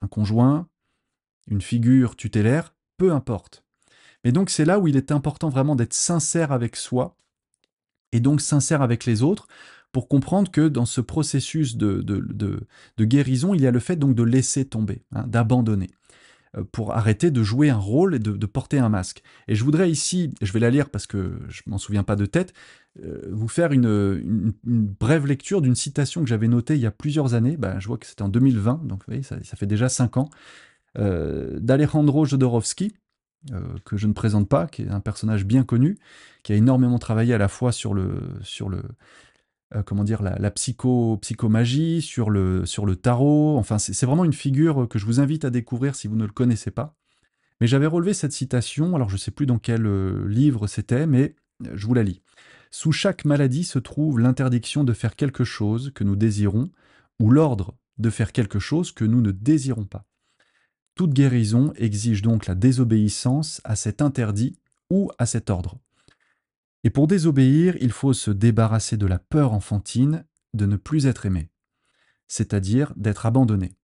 un conjoint, une figure tutélaire, peu importe. Et donc c'est là où il est important vraiment d'être sincère avec soi, et donc sincère avec les autres, pour comprendre que dans ce processus de guérison, il y a le fait donc de laisser tomber, hein, d'abandonner, pour arrêter de jouer un rôle et de porter un masque. Et je voudrais ici, je vais la lire parce que je m'en souviens pas de tête, vous faire une brève lecture d'une citation que j'avais notée il y a plusieurs années. Ben, je vois que c'était en 2020, donc vous voyez, ça fait déjà 5 ans. d'Alejandro Jodorowsky, que je ne présente pas, qui est un personnage bien connu, qui a énormément travaillé à la fois comment dire, la psychomagie, sur le tarot. Enfin, c'est vraiment une figure que je vous invite à découvrir si vous ne le connaissez pas. Mais j'avais relevé cette citation, alors je ne sais plus dans quel livre c'était, mais je vous la lis. Sous chaque maladie se trouve l'interdiction de faire quelque chose que nous désirons, ou l'ordre de faire quelque chose que nous ne désirons pas. Toute guérison exige donc la désobéissance à cet interdit ou à cet ordre. Et pour désobéir, il faut se débarrasser de la peur enfantine de ne plus être aimé, c'est-à-dire d'être abandonné.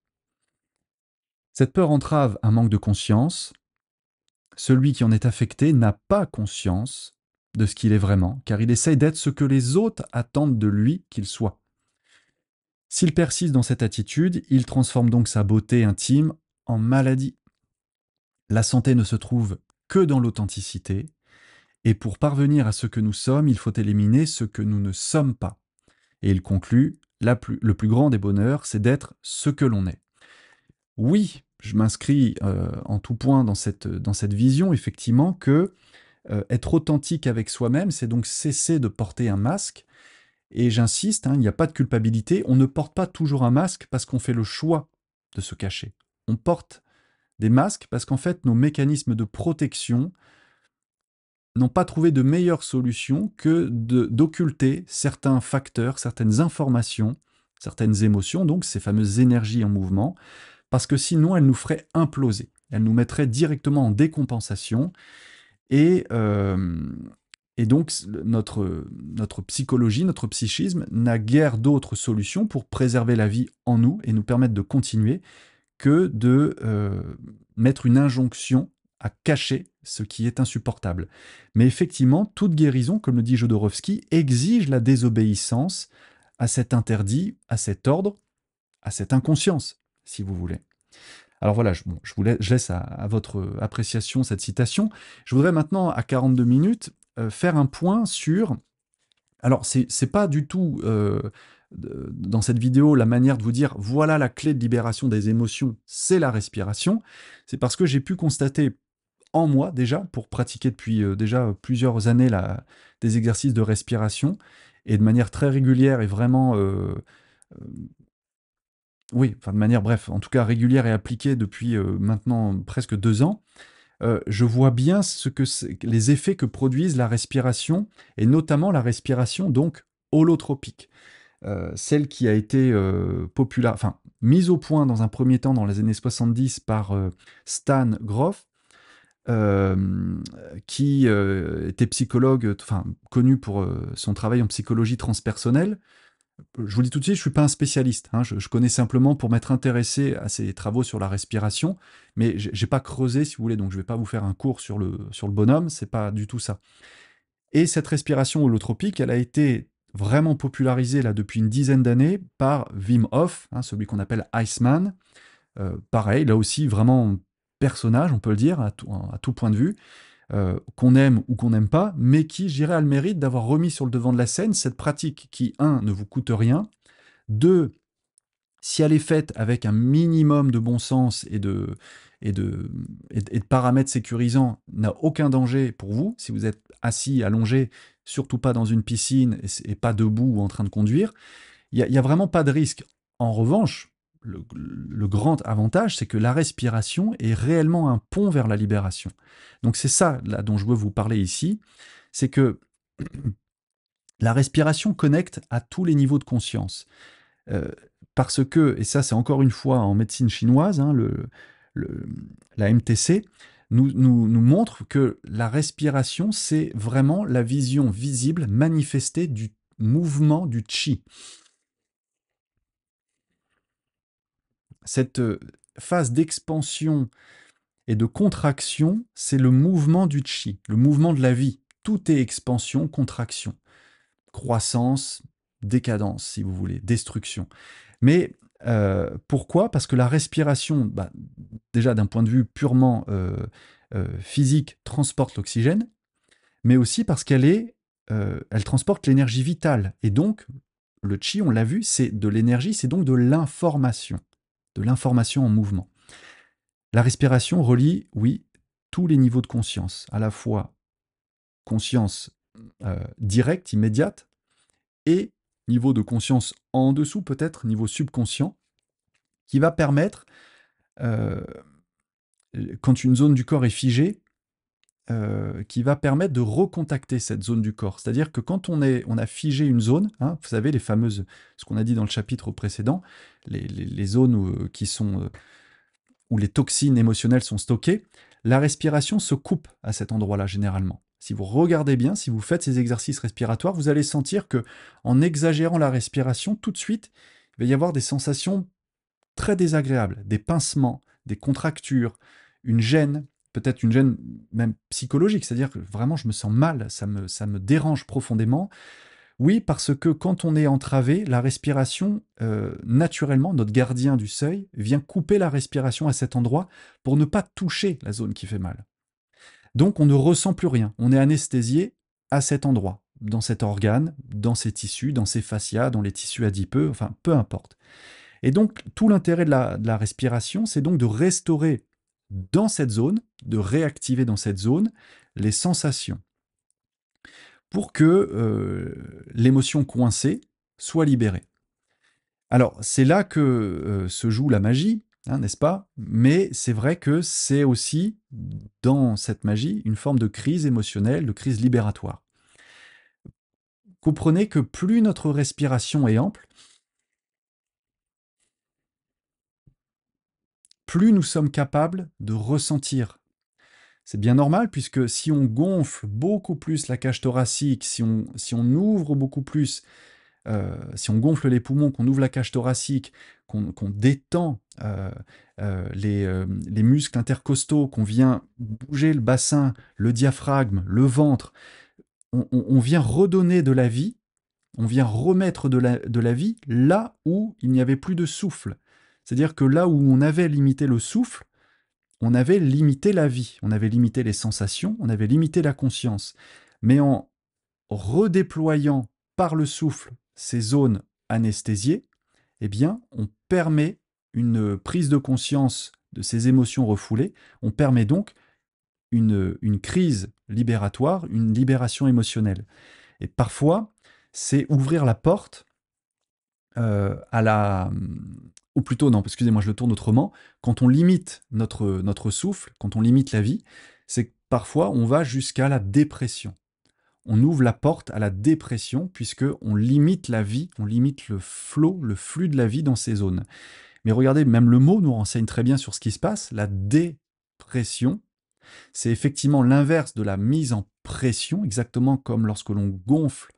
Cette peur entrave un manque de conscience. Celui qui en est affecté n'a pas conscience de ce qu'il est vraiment, car il essaye d'être ce que les autres attendent de lui qu'il soit. S'il persiste dans cette attitude, il transforme donc sa beauté intime en maladie. La santé ne se trouve que dans l'authenticité, et pour parvenir à ce que nous sommes, il faut éliminer ce que nous ne sommes pas. Et il conclut, le plus grand des bonheurs, c'est d'être ce que l'on est. Oui, je m'inscris en tout point dans cette vision, effectivement, que être authentique avec soi-même, c'est donc cesser de porter un masque. Et j'insiste, hein, il n'y a pas de culpabilité. On ne porte pas toujours un masque parce qu'on fait le choix de se cacher. On porte des masques parce qu'en fait, nos mécanismes de protection n'ont pas trouvé de meilleure solution que d'occulter certains facteurs, certaines informations, certaines émotions, donc ces fameuses énergies en mouvement, parce que sinon elles nous feraient imploser. Elles nous mettraient directement en décompensation. Et, et donc, notre psychologie, notre psychisme n'a guère d'autre solution pour préserver la vie en nous et nous permettre de continuer que de mettre une injonction à cacher ce qui est insupportable. Mais effectivement, toute guérison, comme le dit Jodorowsky, exige la désobéissance à cet interdit, à cet ordre, à cette inconscience, si vous voulez. Alors voilà, je laisse à votre appréciation cette citation. Je voudrais maintenant, à 42 minutes, faire un point sur... Alors, c'est pas du tout, dans cette vidéo, la manière de vous dire, voilà la clé de libération des émotions, c'est la respiration. C'est parce que j'ai pu constater en moi, déjà, pour pratiquer depuis déjà plusieurs années des exercices de respiration, et de manière très régulière et vraiment... oui, enfin de manière, bref, en tout cas régulière et appliquée depuis maintenant presque 2 ans, je vois bien les effets que produisent la respiration, et notamment la respiration donc holotropique. Celle qui a été mise au point dans un premier temps dans les années 70 par Stan Grof, qui était psychologue, enfin connu pour son travail en psychologie transpersonnelle. Je vous le dis tout de suite, je ne suis pas un spécialiste, hein, je connais simplement pour m'être intéressé à ces travaux sur la respiration, mais j'ai pas creusé, si vous voulez, donc je ne vais pas vous faire un cours sur le bonhomme, c'est pas du tout ça. Et cette respiration holotropique, elle a été vraiment popularisée là depuis une dizaine d'années par Wim Hof, hein, celui qu'on appelle Iceman. Pareil, là aussi vraiment personnage, on peut le dire, à tout point de vue. Qu'on aime ou qu'on n'aime pas, mais qui, je dirais, a le mérite d'avoir remis sur le devant de la scène cette pratique qui, un, ne vous coûte rien, deux, si elle est faite avec un minimum de bon sens et de paramètres sécurisants, n'a aucun danger pour vous. Si vous êtes assis, allongé, surtout pas dans une piscine et pas debout ou en train de conduire, il n'y a vraiment pas de risque. En revanche, le grand avantage, c'est que la respiration est réellement un pont vers la libération. Donc c'est ça là, dont je veux vous parler ici, c'est que la respiration connecte à tous les niveaux de conscience. Euh, Parce que, et ça c'est encore une fois en médecine chinoise, hein, la MTC nous montre que la respiration, c'est vraiment la vision visible, manifestée du mouvement du qi. Cette phase d'expansion et de contraction, c'est le mouvement du chi, le mouvement de la vie. Tout est expansion, contraction, croissance, décadence, si vous voulez, destruction. Mais pourquoi? Parce que la respiration, déjà d'un point de vue purement physique, transporte l'oxygène, mais aussi parce elle transporte l'énergie vitale. Et donc, le chi, on l'a vu, c'est de l'énergie, c'est donc de l'information en mouvement. La respiration relie, oui, tous les niveaux de conscience, à la fois conscience directe, immédiate, et niveau de conscience en dessous, peut-être niveau subconscient, qui va permettre, euh, quand une zone du corps est figée, qui va permettre de recontacter cette zone du corps. C'est-à-dire que quand on a figé une zone, hein, vous savez, les fameuses, ce qu'on a dit dans le chapitre précédent, les zones où les toxines émotionnelles sont stockées, la respiration se coupe à cet endroit-là généralement. Si vous regardez bien, si vous faites ces exercices respiratoires, vous allez sentir que en exagérant la respiration, tout de suite, il va y avoir des sensations très désagréables, des pincements, des contractures, une gêne, peut-être une gêne même psychologique, c'est-à-dire que vraiment je me sens mal, ça me dérange profondément. Oui, parce que quand on est entravé, la respiration, naturellement, notre gardien du seuil vient couper la respiration à cet endroit pour ne pas toucher la zone qui fait mal. Donc on ne ressent plus rien, on est anesthésié à cet endroit, dans cet organe, dans ces tissus, dans ces fascias, dans les tissus adipeux, enfin peu importe. Et donc, tout l'intérêt de la respiration, c'est donc de restaurer dans cette zone, de réactiver dans cette zone les sensations pour que l'émotion coincée soit libérée. Alors, c'est là que se joue la magie, hein, n'est-ce pas? Mais c'est vrai que c'est aussi, dans cette magie, une forme de crise émotionnelle, de crise libératoire. Comprenez que plus notre respiration est ample, plus nous sommes capables de ressentir. C'est bien normal puisque si on gonfle beaucoup plus la cage thoracique, si on ouvre beaucoup plus, si on gonfle les poumons, qu'on ouvre la cage thoracique, qu'on détend les muscles intercostaux, qu'on vient bouger le bassin, le diaphragme, le ventre, on vient redonner de la vie, on vient remettre de la vie là où il n'y avait plus de souffle. C'est-à-dire que là où on avait limité le souffle, on avait limité la vie, on avait limité les sensations, on avait limité la conscience. Mais en redéployant par le souffle ces zones anesthésiées, eh bien, on permet une prise de conscience de ces émotions refoulées, on permet donc une crise libératoire, une libération émotionnelle. Et parfois, c'est ouvrir la porte à la... Ou plutôt, non, excusez-moi, je le tourne autrement. Quand on limite notre souffle, quand on limite la vie, c'est que parfois on va jusqu'à la dépression. On ouvre la porte à la dépression puisque on limite la vie, on limite le flot, le flux de la vie dans ces zones. Mais regardez, même le mot nous renseigne très bien sur ce qui se passe. La dépression, c'est effectivement l'inverse de la mise en pression, exactement comme lorsque l'on gonfle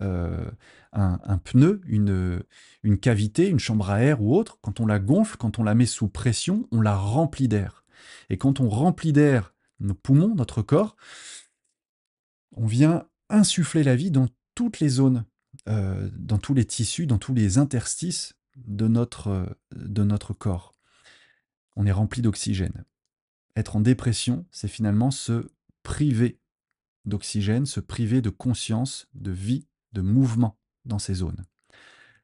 euh, un pneu, une cavité, une chambre à air ou autre. Quand on la gonfle, quand on la met sous pression, on la remplit d'air. Et quand on remplit d'air nos poumons, notre corps, on vient insuffler la vie dans toutes les zones, dans tous les tissus, dans tous les interstices de notre corps. On est rempli d'oxygène. Être en dépression, c'est finalement se priver d'oxygène, se priver de conscience, de vie, de mouvement dans ces zones.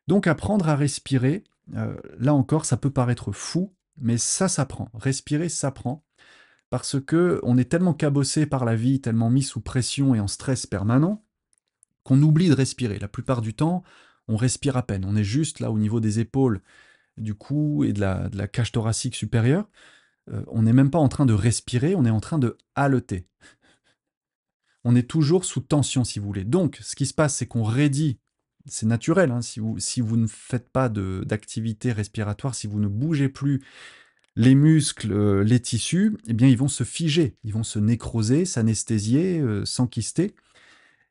Donc apprendre à respirer, là encore, ça peut paraître fou, mais ça s'apprend. Respirer s'apprend parce que on est tellement cabossé par la vie, tellement mis sous pression et en stress permanent, qu'on oublie de respirer. La plupart du temps, on respire à peine. On est juste là au niveau des épaules, du cou et de la cage thoracique supérieure. On n'est même pas en train de respirer, on est en train de haleter. On est toujours sous tension, si vous voulez. Donc, ce qui se passe, c'est qu'on raidit. C'est naturel, hein, si vous ne faites pas d'activité respiratoire, si vous ne bougez plus les muscles, les tissus, eh bien, ils vont se figer, ils vont se nécroser, s'anesthésier, s'enquister.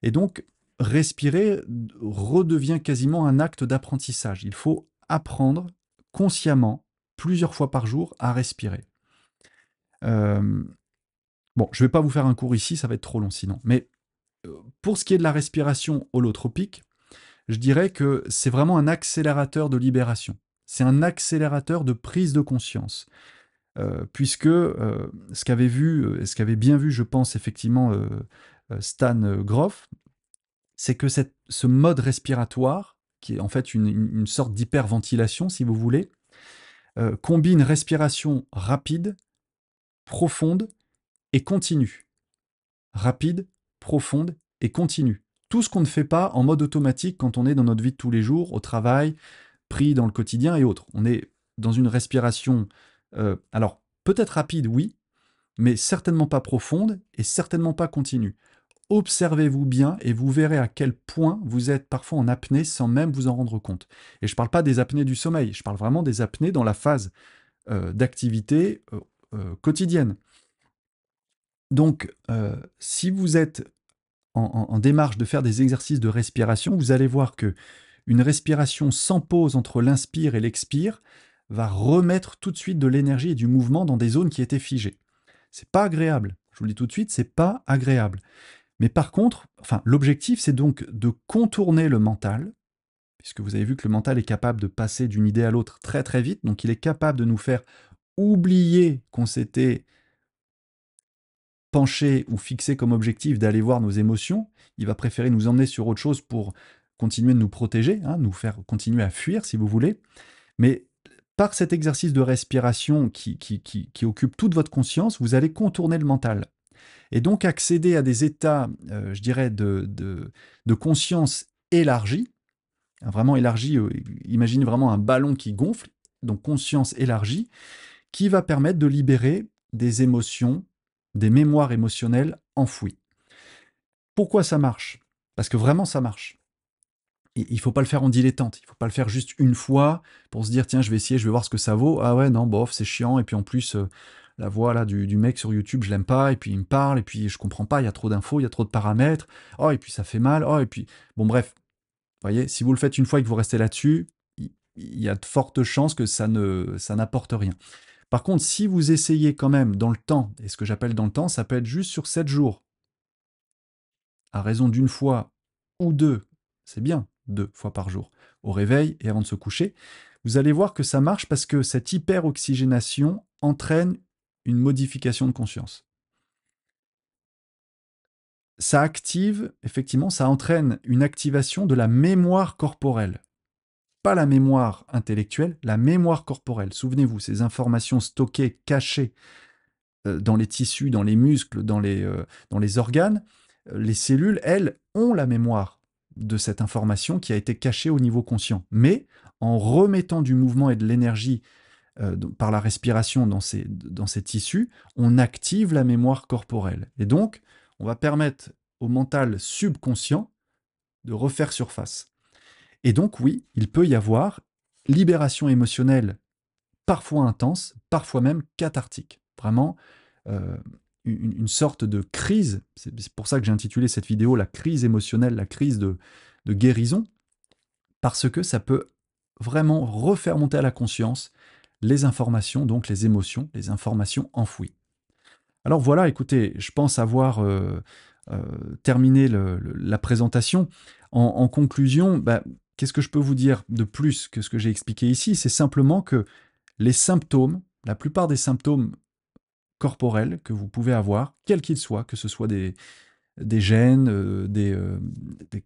Et donc, respirer redevient quasiment un acte d'apprentissage. Il faut apprendre consciemment, plusieurs fois par jour, à respirer. Euh, bon, je ne vais pas vous faire un cours ici, ça va être trop long sinon. Mais pour ce qui est de la respiration holotropique, je dirais que c'est vraiment un accélérateur de libération. C'est un accélérateur de prise de conscience. Puisque ce qu'avait bien vu, je pense, effectivement, Stan Grof, c'est que ce mode respiratoire, qui est en fait une sorte d'hyperventilation, si vous voulez, combine respiration rapide, profonde et continue. Rapide, profonde et continue. Tout ce qu'on ne fait pas en mode automatique quand on est dans notre vie de tous les jours, au travail, pris dans le quotidien et autres. On est dans une respiration, alors peut-être rapide, oui, mais certainement pas profonde et certainement pas continue. Observez-vous bien et vous verrez à quel point vous êtes parfois en apnée sans même vous en rendre compte. Et je ne parle pas des apnées du sommeil, je parle vraiment des apnées dans la phase d'activité quotidienne. Donc, si vous êtes en démarche de faire des exercices de respiration, vous allez voir que une respiration sans pause entre l'inspire et l'expire va remettre tout de suite de l'énergie et du mouvement dans des zones qui étaient figées. C'est pas agréable. Je vous le dis tout de suite, c'est pas agréable. Mais par contre, enfin, l'objectif, c'est donc de contourner le mental, puisque vous avez vu que le mental est capable de passer d'une idée à l'autre très très vite, donc il est capable de nous faire oublier qu'on s'était penché ou fixé comme objectif d'aller voir nos émotions. Il va préférer nous emmener sur autre chose pour continuer de nous protéger, hein, nous faire continuer à fuir si vous voulez. Mais par cet exercice de respiration qui occupe toute votre conscience, vous allez contourner le mental. Et donc accéder à des états, je dirais, de conscience élargie, hein, vraiment élargie, imaginez vraiment un ballon qui gonfle, donc conscience élargie, qui va permettre de libérer des émotions, des mémoires émotionnelles enfouies. Pourquoi ça marche? Parce que vraiment ça marche. Il ne faut pas le faire en dilettante, il ne faut pas le faire juste une fois pour se dire tiens je vais essayer, je vais voir ce que ça vaut. Ah ouais non bof c'est chiant et puis en plus la voix là du mec sur YouTube je l'aime pas et puis il me parle et puis je comprends pas, il y a trop d'infos, il y a trop de paramètres. Oh et puis ça fait mal, oh et puis bon bref, vous voyez, si vous le faites une fois et que vous restez là-dessus, il y a de fortes chances que ça n'apporte rien. Par contre, si vous essayez quand même dans le temps, et ce que j'appelle dans le temps, ça peut être juste sur 7 jours, à raison d'une fois ou deux, c'est bien, 2 fois par jour, au réveil et avant de se coucher, vous allez voir que ça marche parce que cette hyperoxygénation entraîne une modification de conscience. Ça active, effectivement, ça entraîne une activation de la mémoire corporelle. Pas la mémoire intellectuelle, la mémoire corporelle. Souvenez-vous, ces informations stockées, cachées dans les tissus, dans les muscles, dans les organes, les cellules, elles, ont la mémoire de cette information qui a été cachée au niveau conscient. Mais en remettant du mouvement et de l'énergie par la respiration dans ces tissus, on active la mémoire corporelle. Et donc, on va permettre au mental subconscient de refaire surface. Et donc, oui, il peut y avoir libération émotionnelle parfois intense, parfois même cathartique. Vraiment, euh, une sorte de crise. C'est pour ça que j'ai intitulé cette vidéo la crise émotionnelle, la crise de guérison, parce que ça peut vraiment refaire monter à la conscience les informations, donc les émotions, les informations enfouies. Alors voilà, écoutez, je pense avoir terminé la présentation. En conclusion, bah, qu'est-ce que je peux vous dire de plus que ce que j'ai expliqué ici? C'est simplement que les symptômes, la plupart des symptômes corporels que vous pouvez avoir, quels qu'ils soient, que ce soit des gènes,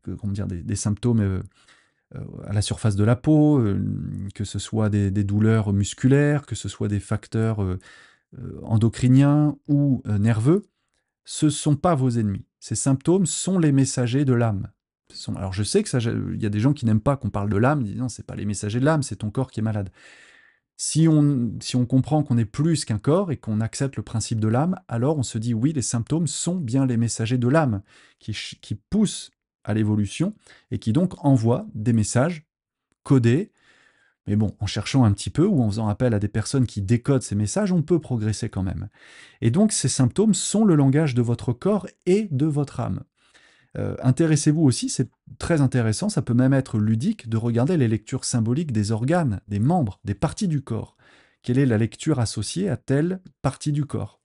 comment dire, des symptômes à la surface de la peau, que ce soit des douleurs musculaires, que ce soit des facteurs endocriniens ou nerveux, ce ne sont pas vos ennemis. Ces symptômes sont les messagers de l'âme. Alors je sais que il y a des gens qui n'aiment pas qu'on parle de l'âme, ils disent non, c'est pas les messagers de l'âme, c'est ton corps qui est malade. Si on comprend qu'on est plus qu'un corps et qu'on accepte le principe de l'âme, alors on se dit oui, les symptômes sont bien les messagers de l'âme qui poussent à l'évolution et qui donc envoient des messages codés. Mais bon, en cherchant un petit peu ou en faisant appel à des personnes qui décodent ces messages, on peut progresser quand même. Et donc ces symptômes sont le langage de votre corps et de votre âme. Intéressez-vous aussi, c'est très intéressant, ça peut même être ludique de regarder les lectures symboliques des organes, des membres, des parties du corps. Quelle est la lecture associée à telle partie du corps?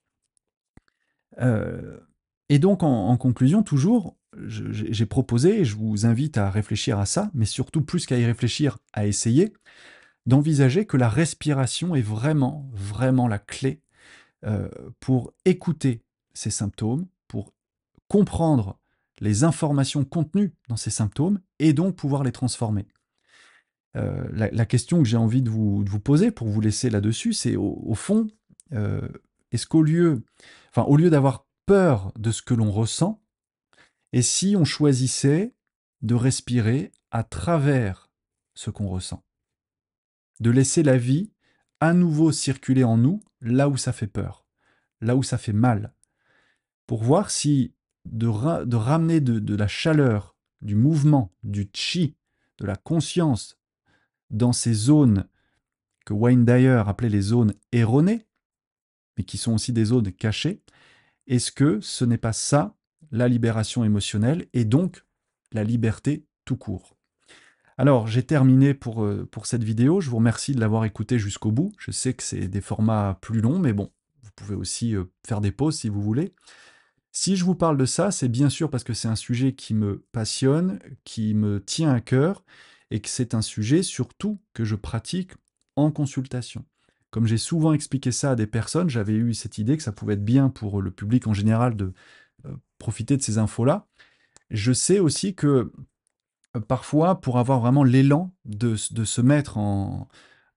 Et donc en conclusion, toujours, j'ai proposé, et je vous invite à réfléchir à ça, mais surtout plus qu'à y réfléchir, à essayer, d'envisager que la respiration est vraiment, vraiment la clé pour écouter ces symptômes, pour comprendre les informations contenues dans ces symptômes et donc pouvoir les transformer. La question que j'ai envie de vous poser pour vous laisser là-dessus, c'est au fond, est-ce qu'au lieu, enfin, au lieu d'avoir peur de ce que l'on ressent, et si on choisissait de respirer à travers ce qu'on ressent, de laisser la vie à nouveau circuler en nous là où ça fait peur, là où ça fait mal, pour voir si de ramener de la chaleur, du mouvement, du chi, de la conscience dans ces zones que Wayne Dyer appelait les zones erronées, mais qui sont aussi des zones cachées, est-ce que ce n'est pas ça la libération émotionnelle et donc la liberté tout court? Alors, j'ai terminé pour cette vidéo. Je vous remercie de l'avoir écouté jusqu'au bout. Je sais que c'est des formats plus longs, mais bon, vous pouvez aussi faire des pauses si vous voulez. Si je vous parle de ça, c'est bien sûr parce que c'est un sujet qui me passionne, qui me tient à cœur, et que c'est un sujet surtout que je pratique en consultation. Comme j'ai souvent expliqué ça à des personnes, j'avais eu cette idée que ça pouvait être bien pour le public en général de profiter de ces infos-là. Je sais aussi que parfois, pour avoir vraiment l'élan de se mettre en,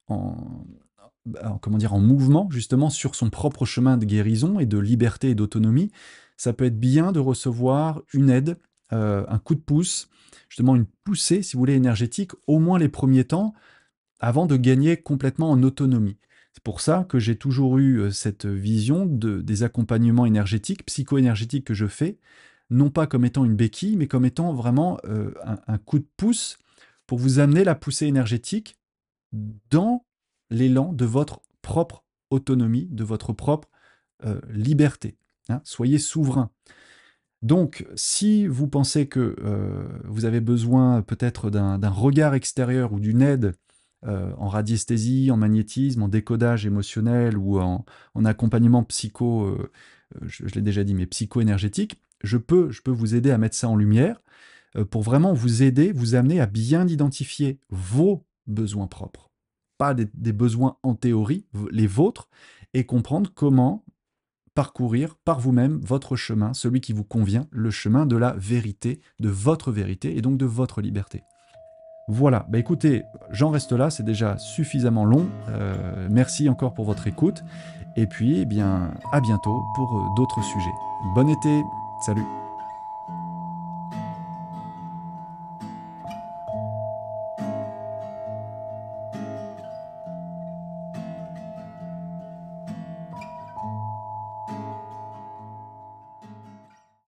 comment dire, en mouvement, justement, sur son propre chemin de guérison et de liberté et d'autonomie, ça peut être bien de recevoir une aide, un coup de pouce, justement une poussée, si vous voulez, énergétique, au moins les premiers temps, avant de gagner complètement en autonomie. C'est pour ça que j'ai toujours eu cette vision des accompagnements énergétiques, psycho-énergétiques que je fais, non pas comme étant une béquille, mais comme étant vraiment un coup de pouce pour vous amener la poussée énergétique dans l'élan de votre propre autonomie, de votre propre liberté. Hein. Soyez souverain. Donc, si vous pensez que vous avez besoin peut-être d'un regard extérieur ou d'une aide en radiesthésie, en magnétisme, en décodage émotionnel ou en accompagnement psycho, je l'ai déjà dit, mais psycho-énergétique, je peux vous aider à mettre ça en lumière pour vraiment vous aider, vous amener à bien identifier vos besoins propres, pas des besoins en théorie, les vôtres, et comprendre comment parcourir par vous-même votre chemin, celui qui vous convient, le chemin de la vérité, de votre vérité et donc de votre liberté. Voilà, bah écoutez, j'en reste là, c'est déjà suffisamment long. Merci encore pour votre écoute. Et puis, eh bien, à bientôt pour d'autres sujets. Bon été, salut!